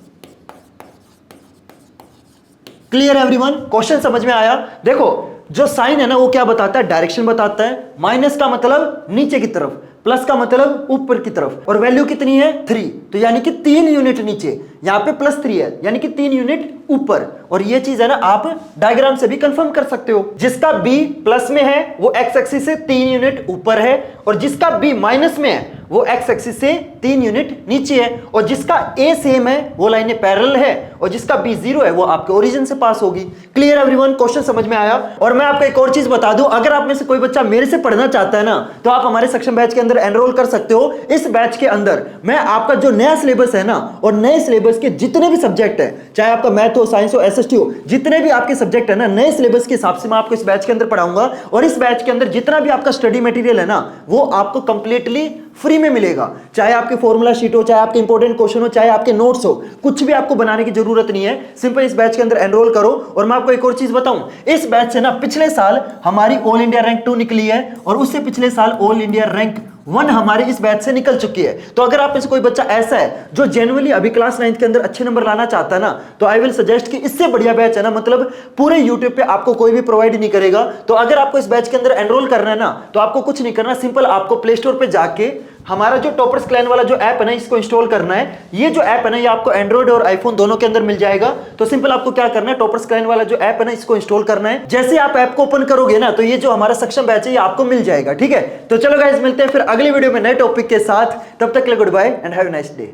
S1: Clear everyone, question समझ में आया। देखो जो साइन है ना वो क्या बताता है, डायरेक्शन बताता है। माइनस का मतलब नीचे की तरफ, प्लस का मतलब ऊपर की तरफ, और वैल्यू कितनी है, 3। तो यानी कि 3 यूनिट नीचे, यहां पे +3 है, यानी कि 3 यूनिट ऊपर। और ये चीज है ना आप डायग्राम से भी कंफर्म कर सकते हो। जिसका B प्लस में है वो एक्स एक्सिस से 3 यूनिट ऊपर है, और जिसका B माइनस में है वो एक्स एक्सिस से 3 यूनिट नीचे है, और जिसका A सेम है वो लाइनें पैरेलल है, और जिसका B 0 है वो आपके ओरिजिन से पास होगी। Clear everyone? क्वेश्चन समझ में आया? और मैं आपको एक और चीज बता दूं, अगर आप में से कोई बच्चा मेरे से पढ़ना चाहता है ना तो आप हमारे सक्षम बैच के अंदर एनरोल कर सकते हो। इस बैच के अंदर मैं आपका जो नया सिलेबस है ना, और नए सिलेबस के जितने भी सब्जेक्ट है, चाहे आपका मैथ हो, साइंस हो, एसएसटी हो, जितने भी आपके सब्जेक्ट है ना, नए सिलेबस के हिसाब से मैं आपको इस बैच के अंदर पढ़ाऊंगा। और इस बैच के अंदर जितना भी आपका स्टडी मटेरियल है ना वो आपको कंप्लीटली फ्री में मिलेगा। चाहे आपके फॉर्मूला शीट हो, चाहे आपके इंपॉर्टेंट क्वेश्चन हो, चाहे आपके नोट्स हो, कुछ भी आपको बनाने की जरूरत नहीं है। सिंपल इस बैच के अंदर एनरोल करो। और मैं आपको एक और चीज बताऊं, इस बैच से ना पिछले साल हमारी ऑल इंडिया रैंक 2 निकली है, और उससे पिछले साल ऑल इंडिया रैंक 1 हमारे इस बैच से निकल चुकी है। तो अगर आप में से कोई बच्चा ऐसा है जो जेन्युइनली अभी क्लास 9 के अंदर अच्छे नंबर लाना चाहता है ना, तो आई विल सजेस्ट कि इससे बढ़िया बैच है ना, मतलब पूरे यूट्यूब पे आपको कोई भी प्रोवाइड नहीं करेगा। तो अगर आपको इस बैच के अंदर एनरोल करना है ना तो आपको कुछ नहीं करना, सिंपल आपको प्ले स्टोर पे जाके हमारा जो टॉपर्स क्लैन वाला जो ऐप है ना इसको इंस्टॉल करना है। ये जो ऐप है ना ये आपको एंड्रॉइड और आईफोन दोनों के अंदर मिल जाएगा। तो सिंपल आपको क्या करना है, टॉपर्स क्लैन वाला जो ऐप है ना इसको इंस्टॉल करना है। जैसे आप ऐप को ओपन करोगे ना तो ये जो हमारा सक्षम बैच है ये आपको मिल जाएगा। ठीक है, तो चलो गाइस मिलते हैं फिर अगली वीडियो में नए टॉपिक के साथ। तब तक के लिए good bye and have a nice day.